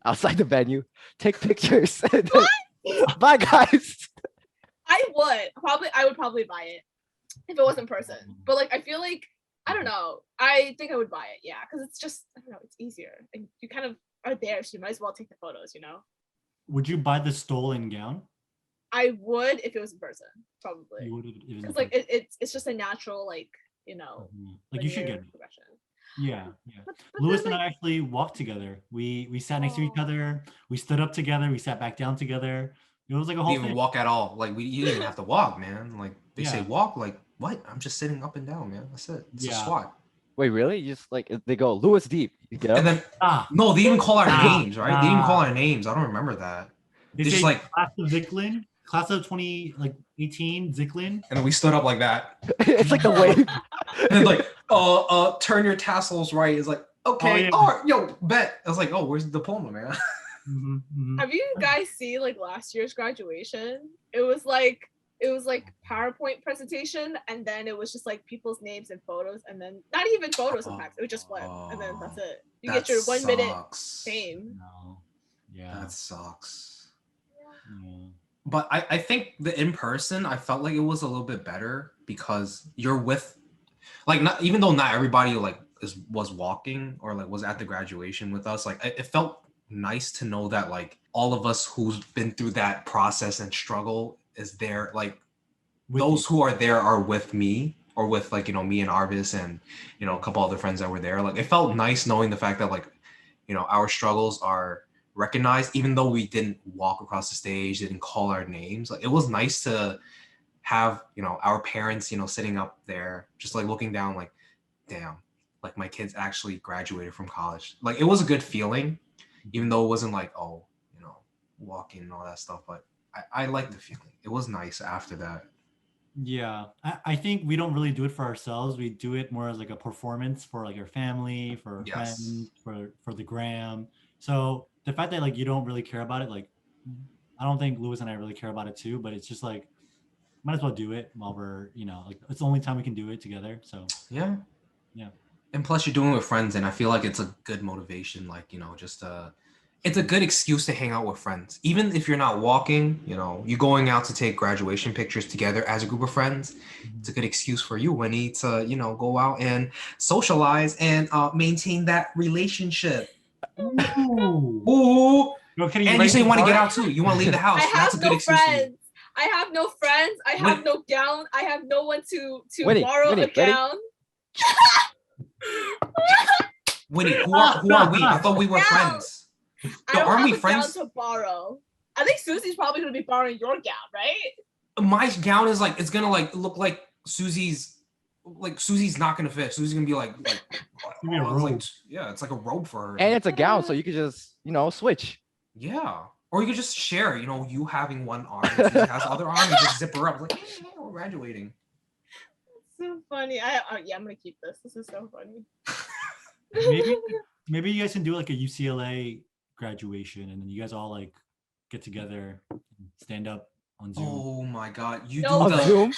outside the venue, take pictures. And then, bye guys. I would probably buy it if it was in person. But like I feel like I don't know. I think I would buy it, yeah, because it's just I don't know, it's easier. And you kind of are there, so you might as well take the photos, you know? Would you buy the stolen gown? I would if it was in person, probably. You would if it was in Because like person. it's just a natural like Like you should linear get it. progression. Yeah. But Lewis then, and like, I actually walked together. We sat next to each Oh. other. We stood up together. We sat back down together. It was like a whole Didn't even thing. walk at all. Like you didn't even have to walk, man. Like they say Yeah. walk, like what? I'm just sitting up and down, man. That's it. It's a Yeah. squat. Wait, really? You just like they go Lewis deep. You get up. And then Ah, no, they even call our Ah, names, right? They didn't even call ah. our names. I don't remember that. they They say just like, class of Zicklin, class of 2018 Zicklin. and then we stood up like that. It's like the wave. And then like, turn your tassels right. It's like, okay, yeah. oh, yo, bet. I was like, oh, where's the diploma, man? have you guys seen like last year's graduation? It was like PowerPoint presentation, and then it was just like people's names and photos, and then not even photos sometimes. It would just flip, and then that's it. You get your 1 minute fame. No. Yeah. That sucks. Yeah. But I think the in person, I felt like it was a little bit better because you're with, like, not even though not everybody like was walking or like was at the graduation with us, like it felt nice to know that like all of us who's been through that process and struggle is there, like With those you. who are there are with me or with like me and Arvis and a couple other friends that were there. Like it felt nice knowing the fact that like our struggles are recognized, even though we didn't walk across the stage, didn't call our names. Like it was nice to have our parents sitting up there just like looking down like, damn, like my kids actually graduated from college. Like it was a good feeling, even though it wasn't like, oh, walking and all that stuff, but I like the feeling. It was nice after that. Yeah, I think we don't really do it for ourselves. We do it more as like a performance for like our family, for our Yes. friends, for the gram. So the fact that like you don't really care about it, like I don't think Lewis and I really care about it too. But it's just like might as well do it while we're like it's the only time we can do it together. So Yeah. Yeah. And plus you're doing it with friends, and I feel like it's a good motivation, like just it's a good excuse to hang out with friends. Even if you're not walking, you're going out to take graduation pictures together as a group of friends. It's a good excuse for you, Winnie, to, go out and socialize and maintain that relationship. Ooh. Ooh. No, Kenny, And you say you want to bar? get out too. You want to leave the house. I That's a have good no excuse for you. friends. I have no friends. I have no gown. I have no one to Winnie, borrow Winnie, a gown. Winnie, who are we? I thought we were friends. I Yo, don't aren't have we a friends? gown to borrow. I think Susie's probably gonna be borrowing your gown, right? My gown is like, it's gonna like look like Susie's not gonna fit. Susie's gonna be like Maybe a it's like, robe. yeah, it's like a robe for her. And it's a gown, so you could just switch. Yeah. Or you could just share, you having one arm, and Susie has the other arm, you just zip her up. Like, hey, we're graduating. So funny. I'm gonna keep this. This is so funny. Maybe you guys can do like a UCLA graduation, and then you guys all like get together, and stand up on Zoom. Oh my God. You No. do On the Zoom?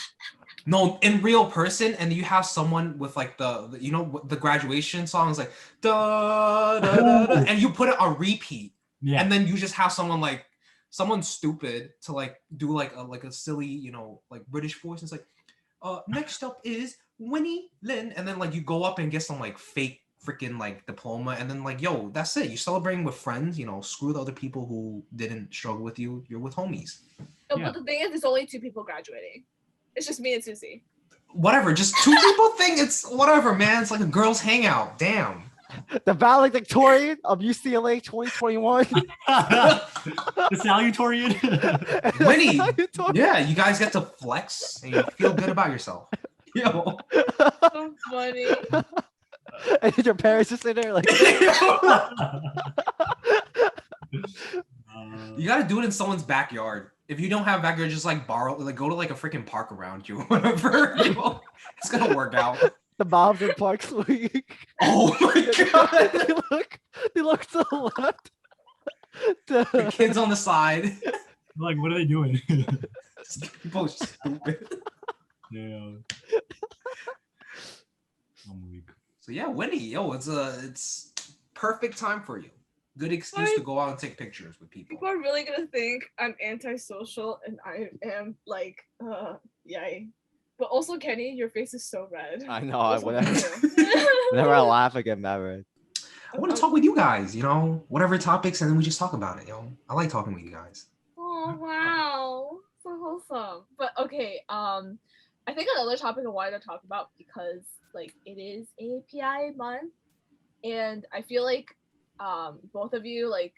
No, in real person, and you have someone with like the graduation song is like da, da, da, da, and you put it on repeat, Yeah. and then you just have someone stupid to like do like a silly like British voice. And it's like, next up is Winnie Lynn, and then like you go up and get some like fake freaking like diploma, and then like, yo, that's it. You're celebrating with friends. Screw the other people who didn't struggle with you. You're with homies. No, Yeah. but the thing is, there's only 2 people graduating. It's just me and Susie. Whatever, just 2 people think it's whatever, man. It's like a girls' hangout. Damn. The valedictorian of UCLA 2021. The salutatorian. Winnie. Yeah, you guys get to flex and you feel good about yourself. Yo. So funny. And your parents just sit there like, You gotta do it in someone's backyard. If you don't have a backyard, just like borrow, like go to like a freaking park around you or whatever. It's gonna work out. the Bobs and Parks week. Oh my God. they look to the left. The kids on the side. Like, what are they doing? People are stupid. Yeah. One week. So yeah, Winnie, yo, it's perfect time for you. Good excuse to go out and take pictures with people. People are really gonna think I'm antisocial and I am like, yay. But also, Kenny, your face is so red. I know. What's wrong with Whenever I laugh, I get mad red. I want to talk with you guys, whatever topics, and then we just talk about it, I like talking with you guys. Oh wow, so wholesome. But okay, I think another topic I wanted to talk about, because like it is API month, and I feel like both of you like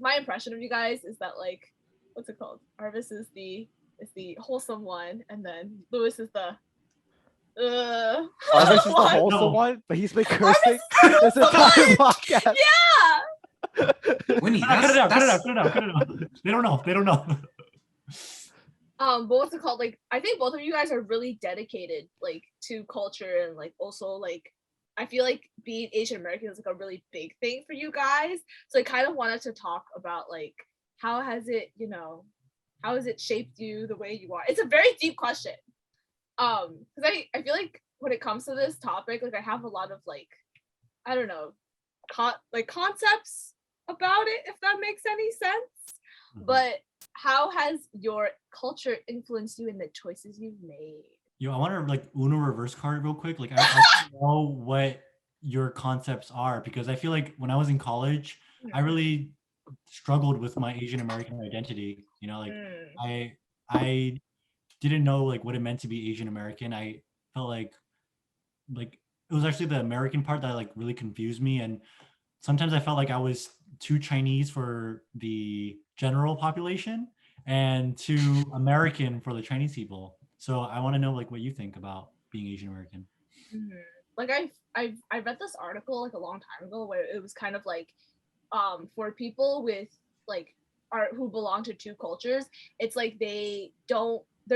my impression of you guys is that like, what's it called? Arvis is the wholesome one, and then Lewis is the Arvis is the one. wholesome one, but he's been cursing Arvis this entire podcast. Yeah. Winnie, cut it out. They don't know. But what's it called? Like, I think both of you guys are really dedicated, like, to culture, and like also like, I feel like being Asian American is like a really big thing for you guys. So I kind of wanted to talk about like, how has it shaped you the way you are? It's a very deep question. Because I feel like when it comes to this topic, like I have a lot of like, I don't know, concepts about it, if that makes any sense. Mm-hmm. But how has your culture influenced you in the choices you've made? I want to like Uno reverse card real quick. Like I know what your concepts are, because I feel like when I was in college, I really struggled with my Asian American identity. I didn't know like what it meant to be Asian American. I felt like it was actually the American part that like really confused me, and sometimes I felt like I was too Chinese for the general population and too American for the Chinese people. So I want to know like what you think about being Asian American. Mm-hmm. Like I read this article like a long time ago where it was kind of like for people with like who belong to two cultures, it's like they're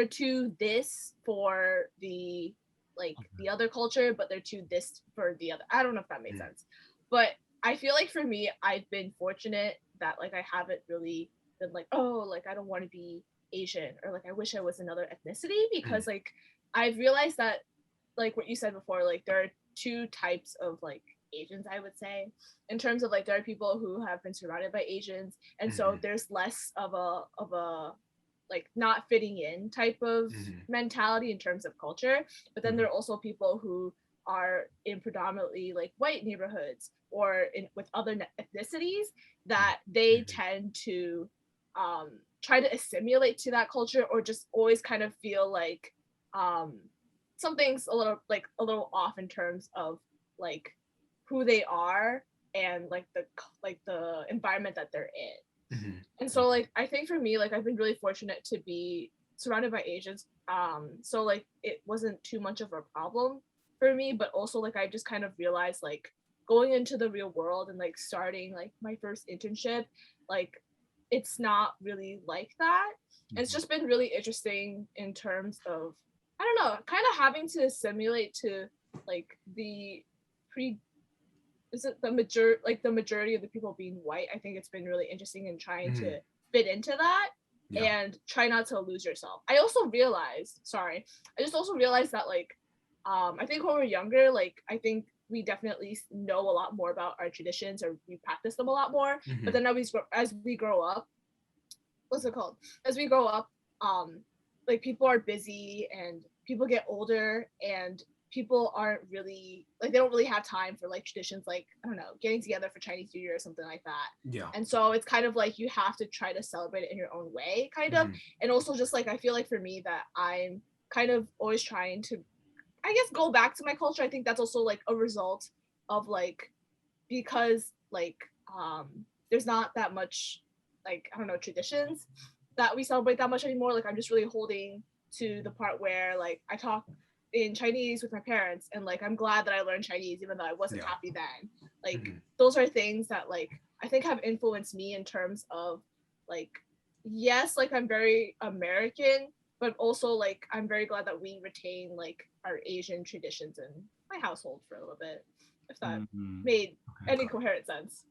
too this for the like the other culture, but they're too this for the other. I don't know if that makes sense. But I feel like for me, I've been fortunate that like I haven't really been like, oh, like I don't want to be Asian, or like I wish I was another ethnicity, because like I've realized that like what you said before, like there are two types of like Asians, I would say, in terms of like there are people who have been surrounded by Asians, and so there's less of a like not fitting in type of mentality in terms of culture. But then there are also people who are in predominantly like white neighborhoods or with other ethnicities that they tend to try to assimilate to that culture, or just always kind of feel like something's a little off in terms of like who they are and like the environment that they're in. And so like I think for me, like I've been really fortunate to be surrounded by Asians, so like it wasn't too much of a problem for me. But also like I just kind of realized like going into the real world and like starting like my first internship, like it's not really like that. And it's just been really interesting in terms of, I don't know, kind of having to assimilate to like the majority of the people being white. I think it's been really interesting in trying to fit into that and try not to lose yourself. I just also realized that like I think when we're younger, like I think we definitely know a lot more about our traditions, or we practice them a lot more. But then as we grow up, like people are busy and people get older, and people aren't really like, they don't really have time for like traditions like, I don't know, getting together for Chinese New Year or something like that. Yeah. And so it's kind of like you have to try to celebrate it in your own way, kind of. And also just like I feel like for me that I'm kind of always trying to, I guess, go back to my culture. I think that's also like a result of like, because like there's not that much like, I don't know, traditions that we celebrate that much anymore. Like I'm just really holding to the part where like I talk in Chinese with my parents, and like I'm glad that I learned Chinese even though I wasn't happy then. Like those are things that like I think have influenced me in terms of like, yes, like I'm very American, but also like I'm very glad that we retain like our Asian traditions in my household for a little bit, if that made any coherent sense.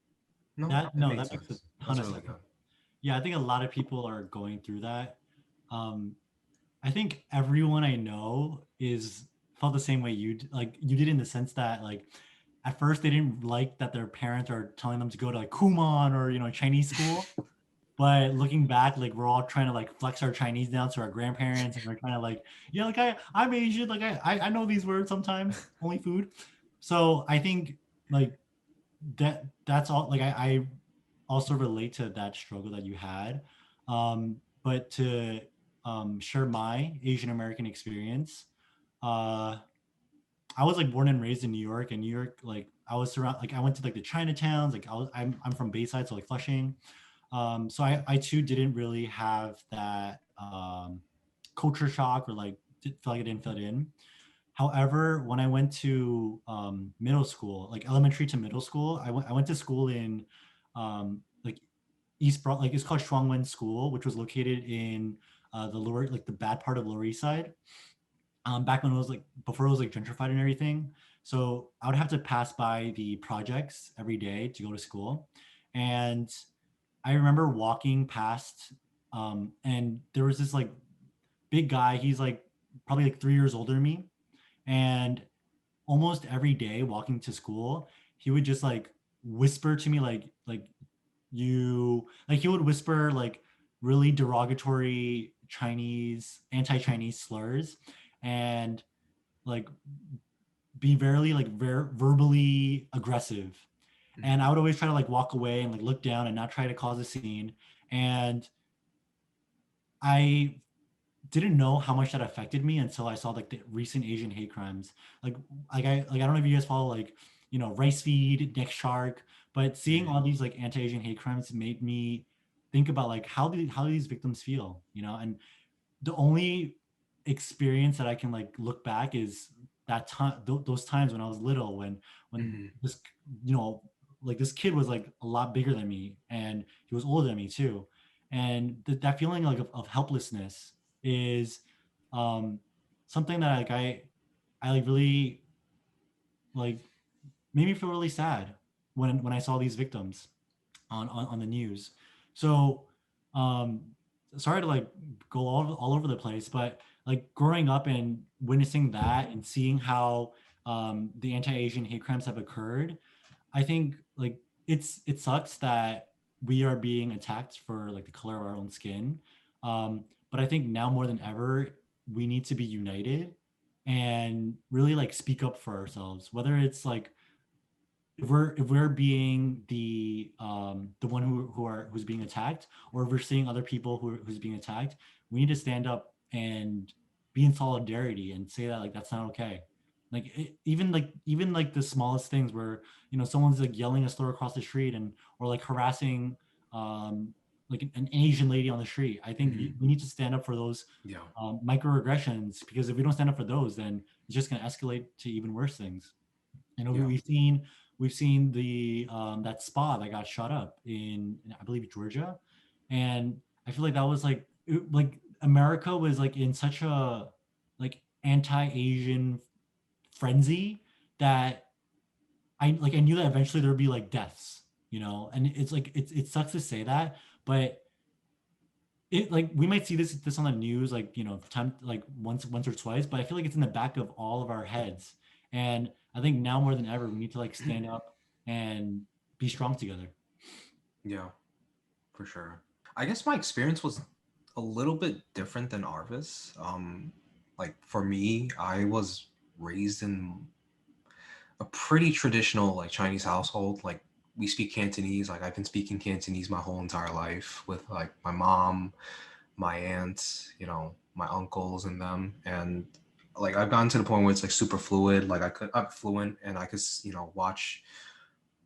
That makes a ton of sense. Yeah, I think a lot of people are going through that. I think everyone I know felt the same way you did, in the sense that like at first they didn't like that their parents are telling them to go to like Kumon or Chinese school. But looking back, like we're all trying to like flex our Chinese down to our grandparents, and we're trying to like, I'm Asian, like I know these words sometimes, only food. So I think like that's all. Like I also relate to that struggle that you had. But to share my Asian American experience, uh, I was like born and raised in New York, and New York, like I was surrounded, like I went to like the Chinatowns, like I'm from Bayside, so like Flushing. So I too didn't really have that culture shock or like feel like I didn't fit in. However, when I went to middle school, like elementary to middle school, I went to school in like like it's called Shuangwen School, which was located in the lower, like the bad part of Lower East Side. Back when it was like before it was like gentrified and everything. So I would have to pass by the projects every day to go to school, and I remember walking past, and there was this like big guy. He's like probably like 3 years older than me, and almost every day walking to school, he would just like whisper to me like you like he would whisper like really derogatory Chinese anti-Chinese slurs and like be very like verbally aggressive. And I would always try to like walk away and like look down and not try to cause a scene. And I didn't know how much that affected me until I saw like the recent Asian hate crimes. I don't know if you guys follow like Rice Feed, Next Shark, but seeing all these like anti-Asian hate crimes made me think about like how do these victims feel, and the only experience that I can like look back is that time those times when I was little when this you know like this kid was like a lot bigger than me and he was older than me too, and that feeling like of helplessness is um something that like I like really like made me feel really sad when I saw these victims on the news. So um sorry to like go all over the place, but like growing up and witnessing that and seeing how the anti-Asian hate crimes have occurred, I think like it sucks that we are being attacked for like the color of our own skin. But I think now more than ever, we need to be united and really like speak up for ourselves, whether it's like if we're being the one who's being attacked, or if we're seeing other people who's being attacked, we need to stand up and be in solidarity and say that like that's not okay. Like even like the smallest things where someone's like yelling a slur across the street and or like harassing um like an Asian lady on the street. I think we need to stand up for those Yeah. microaggressions, because if we don't stand up for those, then it's just going to escalate to even worse things. Yeah. We've seen the that spa that got shot up in I believe Georgia, and I feel like that was like America was like in such a like anti-Asian frenzy that I knew that eventually there would be like deaths, and it's like it sucks to say that, but it like we might see this on the news like time like once or twice, but I feel like it's in the back of all of our heads, and I think now more than ever we need to like stand up and be strong together. Yeah, for sure. I guess my experience was a little bit different than Arvis. Like for me, I was raised in a pretty traditional like Chinese household. Like we speak Cantonese. Like I've been speaking Cantonese my whole entire life with like my mom, my aunts, my uncles and them. And like I've gotten to the point where it's like super fluid. Like I'm fluent and I could, watch,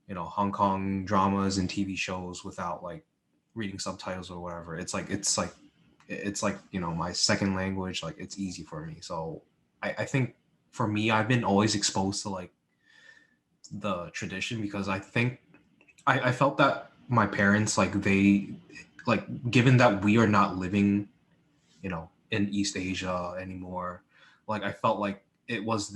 Hong Kong dramas and TV shows without like reading subtitles or whatever. It's like my second language. Like it's easy for me. So I think for me, I've been always exposed to like the tradition because I think I felt that my parents given that we are not living in East Asia anymore, like I felt like it was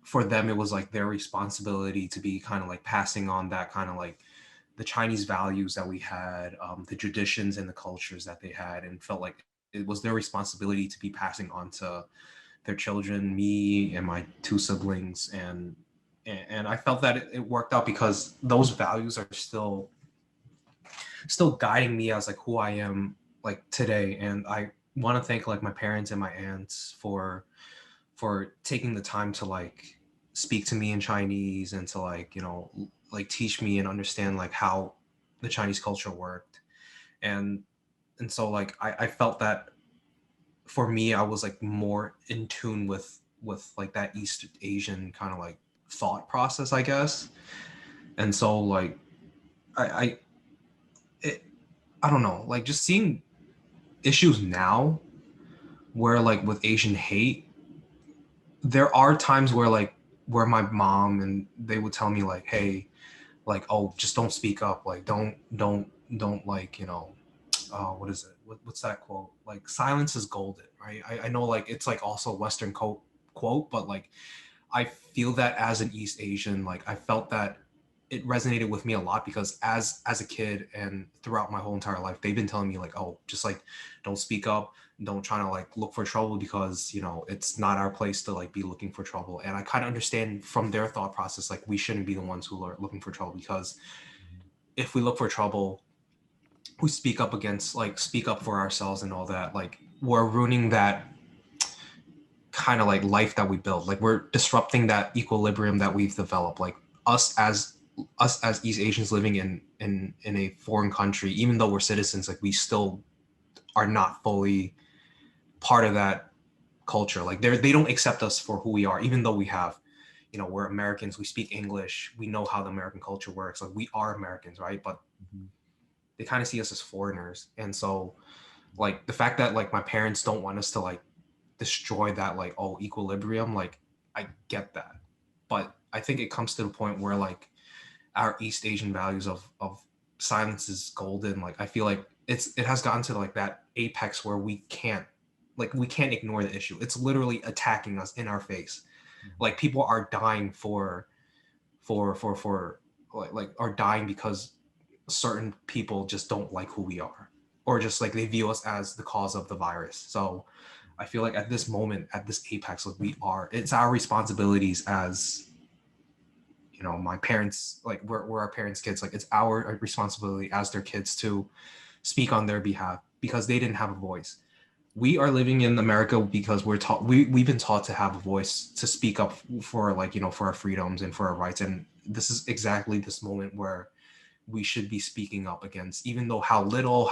for them it was like their responsibility to be kind of like passing on that kind of like the Chinese values that we had, the traditions and the cultures that they had, and felt like it was their responsibility to be passing on to their children, me and my two siblings, and I felt that it worked out because those values are still guiding me as like who I am like today. And I want to thank like my parents and my aunts for taking the time to like speak to me in Chinese and to like like teach me and understand like how the Chinese culture worked. And so like I felt that for me, I was like more in tune with like that East Asian kind of like thought process, I guess. And so like I it, I don't know, like just seeing issues now where like with Asian hate, there are times where like where my mom and they would tell me like, hey, like, oh, just don't speak up, like don't like, you know, what is it? What's that quote? Like silence is golden, right? I know like it's like also a Western quote, but like I feel that as an East Asian, like I felt that it resonated with me a lot because as a kid and throughout my whole entire life, they've been telling me like, oh, just like don't speak up, don't try to like look for trouble because you know it's not our place to like be looking for trouble. And I kind of understand from their thought process like we shouldn't be the ones who are looking for trouble because if we look for trouble, we speak up against like speak up for ourselves and all that, like we're ruining that kind of like life that we build, like we're disrupting that equilibrium that we've developed, like us as East Asians living in a foreign country, even though we're citizens, like we still are not fully part of that culture. Like they don't accept us for who we are, even though we have, you know, we're Americans, we speak English, we know how the American culture works, like we are Americans, right? But they kind of see us as foreigners. And so like the fact that like my parents don't want us to like destroy that like oh equilibrium, like I get that. But I think it comes to the point where like our East Asian values of silence is golden. Like I feel like it has gotten to like that apex where we can't ignore the issue. It's literally attacking us in our face. Like people are dying for like are dying because certain people just don't like who we are, or just like they view us as the cause of the virus. So I feel like at this moment, at this apex, like it's our responsibilities as, you know, my parents, like we're our parents' kids, like it's our responsibility as their kids to speak on their behalf because they didn't have a voice. We are living in America because we've been taught to have a voice, to speak up for like, you know, for our freedoms and for our rights. And this is exactly this moment where we should be speaking up against, even though how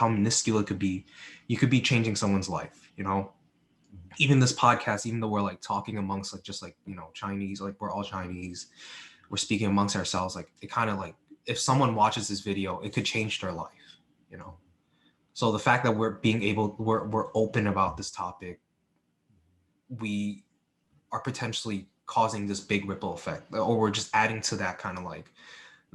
minuscule it could be, you could be changing someone's life, you know? Even this podcast, even though we're like talking amongst like just like, you know, Chinese, like we're all Chinese, we're speaking amongst ourselves, like it kind of like if someone watches this video, it could change their life, you know? So the fact that we're open about this topic, we are potentially causing this big ripple effect, or we're just adding to that kind of like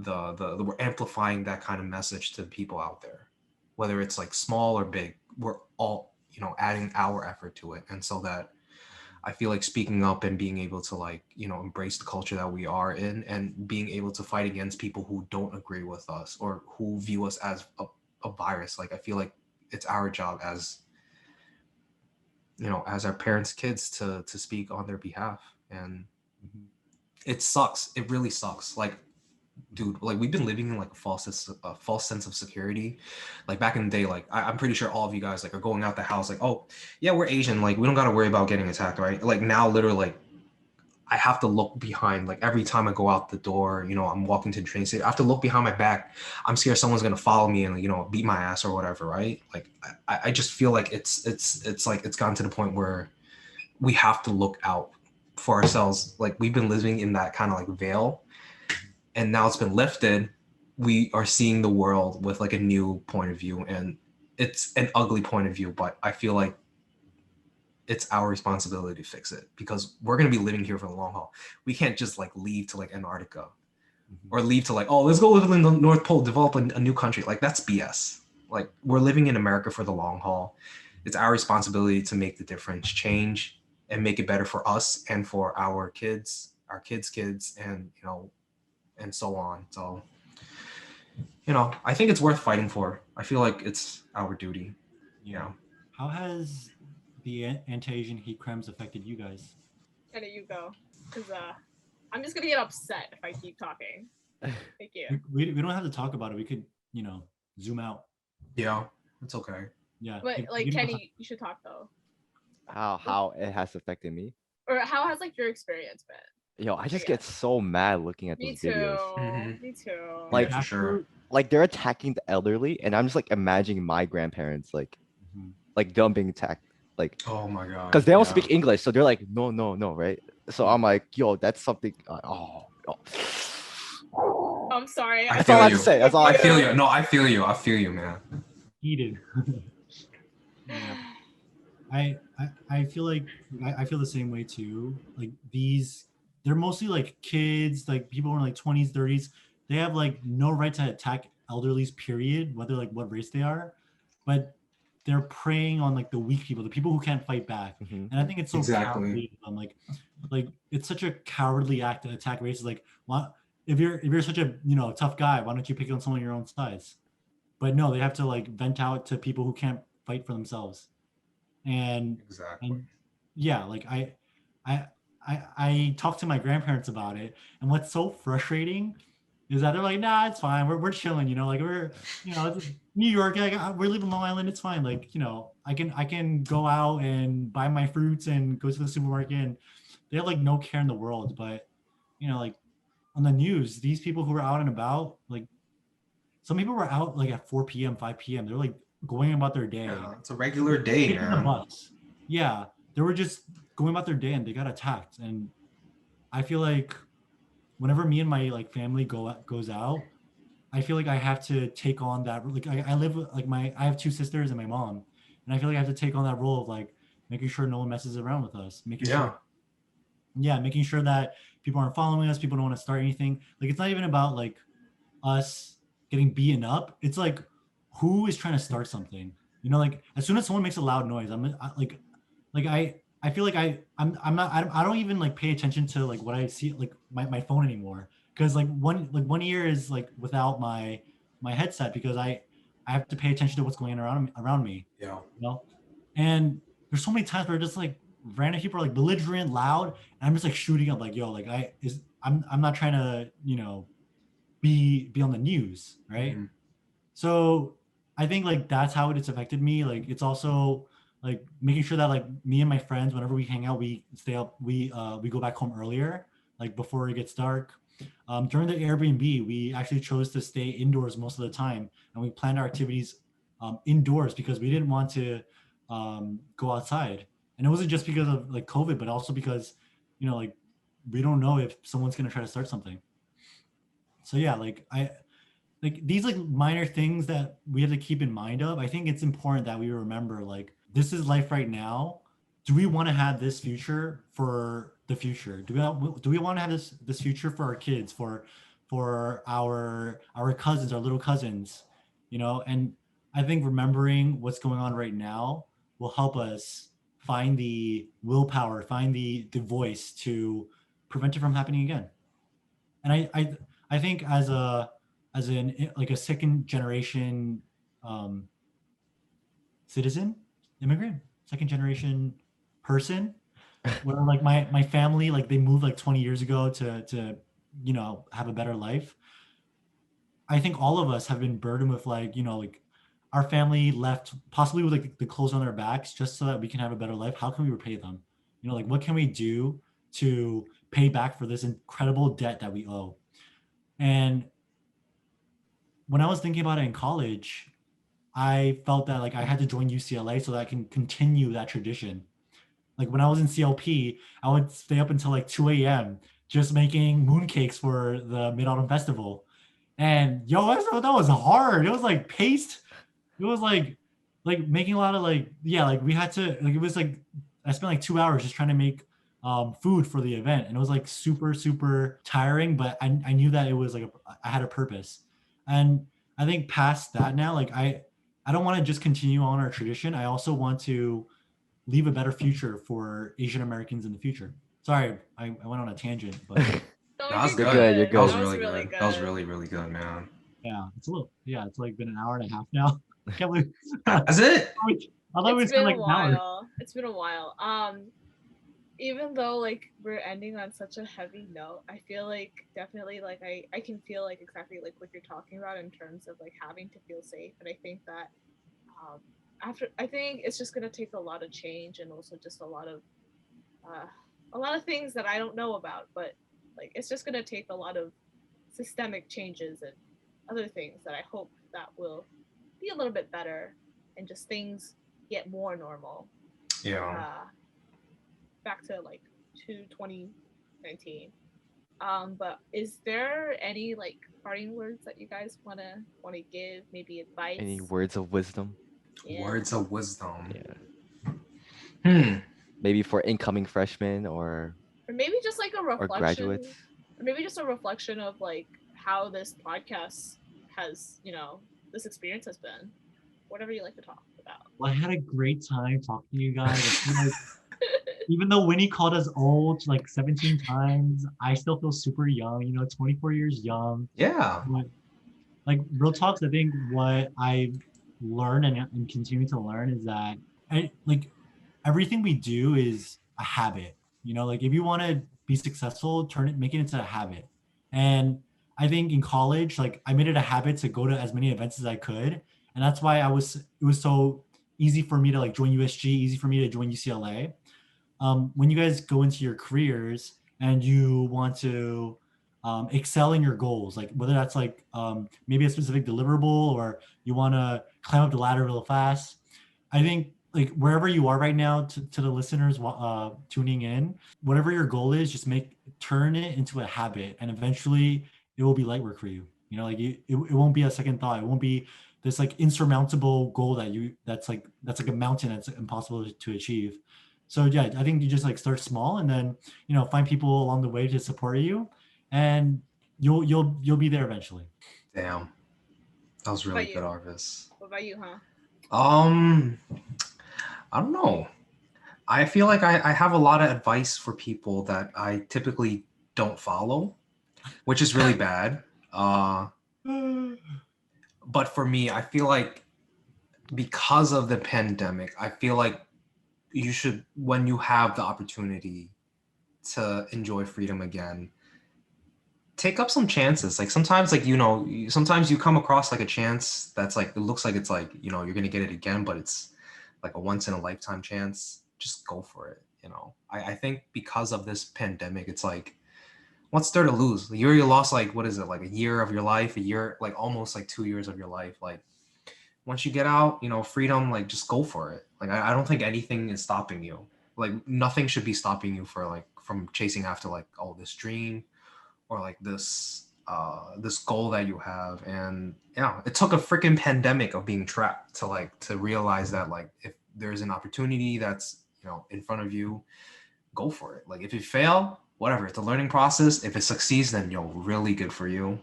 we're amplifying that kind of message to the people out there, whether it's like small or big, we're all, you know, adding our effort to it. And so that I feel like speaking up and being able to like, you know, embrace the culture that we are in and being able to fight against people who don't agree with us or who view us as a virus. Like I feel like it's our job as, you know, as our parents' kids to speak on their behalf. And it sucks. It really sucks. Like, dude, like we've been living in like a false sense of security. Like back in the day, like I'm pretty sure all of you guys like are going out the house like, oh yeah, we're Asian, like we don't got to worry about getting attacked, right? Like now literally like I have to look behind, like every time I go out the door, you know, I'm walking to the train station, I have to look behind my back. I'm scared someone's gonna follow me and, you know, beat my ass or whatever, right? Like I just feel like it's like it's gotten to the point where we have to look out for ourselves. Like we've been living in that kind of like veil, and now it's been lifted. We are seeing the world with like a new point of view, and it's an ugly point of view, but I feel like it's our responsibility to fix it because we're going to be living here for the long haul. We can't just like leave to like Antarctica or leave to like, oh, let's go live in the North Pole, develop a new country. Like that's BS. Like we're living in America for the long haul. It's our responsibility to make the difference, change, and make it better for us and for our kids, kids, and, you know, and so on. So, you know, I think it's worth fighting for. I feel like it's our duty. Yeah. How has the anti-Asian hate crimes affected you guys? And you go, because I'm just gonna get upset if I keep talking. Thank you. We don't have to talk about it. We could, you know, zoom out. Yeah, it's okay. Yeah. But like Kenny, you should talk though. How it has affected me? Or how has like your experience been? Yo, I just Yeah. get so mad looking at Me those too. videos. Me too. Like, Yeah, for sure. like they're attacking the elderly, and I'm just like imagining my grandparents Mhm. like them being attacked, like Oh my god. because they don't Yeah. speak English, so they're like, no, no, no, right? So I'm like, yo, that's something. I'm sorry. I That's feel all I have you. to say. That's all I I have to feel say. you. No, I feel you. I feel you, man. Heated. Yeah. I feel like I feel the same way too. Like they're mostly like kids, like people in like 20s, 30s. They have like no right to attack elderlies, period, whether like what race they are. But they're preying on like the weak people, the people who can't fight back. Mhm. And I think it's so Exactly. cowardly of them. Like it's such a cowardly act to attack races. Like, why, if you're such a tough guy, why don't you pick on someone your own size? But no, they have to like vent out to people who can't fight for themselves. and Exactly. and yeah, like I I talked to my grandparents about it, and what's so frustrating is that they're like, nah, it's fine, we're chilling, like we're it's New York, like we're leaving Long Island, it's fine, like I can go out and buy my fruits and go to the supermarket, and they have like no care in the world. But like on the news, these people who are out and about, like some people were out like at 4 p.m 5 p.m, they're like going about their day, Yeah, it's a regular day, taking the man. bus. Yeah, they were just going about their day and they got attacked. And I feel like whenever me and my like family goes out, I feel like I have to take on that. Like I live with like I have two sisters and my mom, and I feel like I have to take on that role of like making sure no one messes around with us, Yeah. making sure that people aren't following us, people don't want to start anything. Like it's not even about like us getting beaten up. It's like who is trying to start something. Like as soon as someone makes a loud noise, I feel like I'm not I don't even like pay attention to like what I see like my phone anymore, because like one ear is like without my headset because I have to pay attention to what's going on around me. Yeah. And there's so many times where just like random people are like belligerent, loud, and I'm just like shooting up like, yo, like I'm not trying to be on the news, right? Mhm. So I think like that's how it's affected me. Like it's also like making sure that like me and my friends, whenever we hang out, we stay up, we go back home earlier, like before it gets dark. During the Airbnb, we actually chose to stay indoors most of the time, and we planned our activities indoors because we didn't want to go outside. And it wasn't just because of like COVID, but also because like we don't know if someone's gonna try to start something. So yeah, like these like minor things that we have to keep in mind of. I think it's important that we remember like this is life right now. Do we want to have this future for the future? Do we want to have this future for our kids, for our cousins, our little cousins, And I think remembering what's going on right now will help us find the willpower, find the voice to prevent it from happening again. And I think as an like a second generation um, citizen, immigrant, second generation person, where like my family, like they moved like 20 years ago to have a better life. I think all of us have been burdened with like like our family left possibly with like the clothes on their backs just so that we can have a better life. How can we repay them? Like what can we do to pay back for this incredible debt that we owe? And when I was thinking about it in college, I felt that like I had to join UCLA so that I can continue that tradition. Like when I was in CLP, I would stay up until like 2 a.m. just making mooncakes for the Mid Autumn Festival. And yo, that was hard. It was like paced. It was like making a lot of like yeah, like we had to like it was like I spent like 2 hours just trying to make food for the event, and it was like super super tiring. But I knew that it was like I had a purpose, and I think past that now, like I don't want to just continue on our tradition. I also want to leave a better future for Asian Americans in the future. Sorry, I went on a tangent, but No, That was you're good. You're That That was good. was really really good. good. That was really, really good, man. it's like been an hour and a half now. Can't believe That's it. I thought we It's spent been a like an hour. while. It's been a while. Even though like we're ending on such a heavy note, I feel like definitely like I can feel like exactly like what you're talking about in terms of like having to feel safe. And I think that um I think it's just gonna take a lot of change and also just uh a lot of things that I don't know about. But Like it's just gonna take a lot of systemic changes and other things that I hope that will be a little bit better and just things get more normal. Yeah. Back to like to 2019. But is there any like parting words that you guys wanna give? Maybe advice? Any words of wisdom? Yeah. Words of wisdom. Yeah. Maybe for incoming freshmen or maybe just like a reflection, graduates. Or maybe just a reflection of like how this podcast has, this experience has been. Whatever you like to talk about. Well, I had a great time talking to you guys. Even though Winnie called us old like 17 times, I still feel super young, 24 years young. Yeah. But, like real talks, I think what I learned and continue to learn is that everything we do is a habit. Like if you want to be successful, make it into a habit. And I think in college, like I made it a habit to go to as many events as I could. And that's why it was so easy for me to like join USG, easy for me to join UCLA. When you guys go into your careers and you want to excel in your goals, like whether that's like maybe a specific deliverable or you want to climb up the ladder real fast, I think like wherever you are right now, to the listeners tuning in, whatever your goal is, just turn it into a habit, and eventually it will be light work for you. Like it won't be a second thought. It won't be this like insurmountable goal that's like a mountain that's impossible to achieve. So yeah, I think you just like start small and then find people along the way to support you, and you'll be there eventually. Damn, that was really good, Arvis. What about you, huh? I don't know. I feel like I have a lot of advice for people that I typically don't follow, which is really bad. But for me, I feel like because of the pandemic, I feel like you should, when you have the opportunity to enjoy freedom again, take up some chances. Like sometimes, like, sometimes you come across like a chance that's like, it looks like it's like, you're going to get it again, but it's like a once in a lifetime chance. Just go for it. I think because of this pandemic, it's like, what's there to lose? You already lost like, what is it? Like a year of your life, like almost like 2 years of your life. Like once you get out, freedom, like just go for it. Like, I don't think anything is stopping you. Like nothing should be stopping you from chasing after like, oh, this dream or like this goal that you have. And yeah, it took a freaking pandemic of being trapped to realize that like, if there's an opportunity that's, in front of you, go for it. Like if you fail, whatever, it's a learning process. If it succeeds, then really good for you.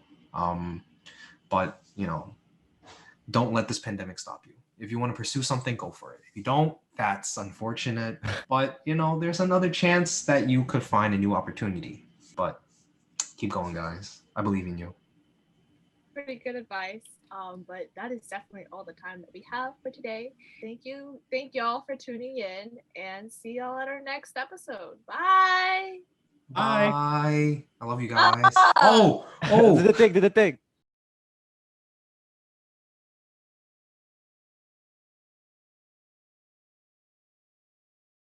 But don't let this pandemic stop you. If you want to pursue something, go for it. If you don't, that's unfortunate. But there's another chance that you could find a new opportunity. But keep going, guys. I believe in you. Pretty good advice. But that is definitely all the time that we have for today. Thank y'all for tuning in, and see y'all at our next episode. Bye. Bye. I love you guys. Oh. Did the thing.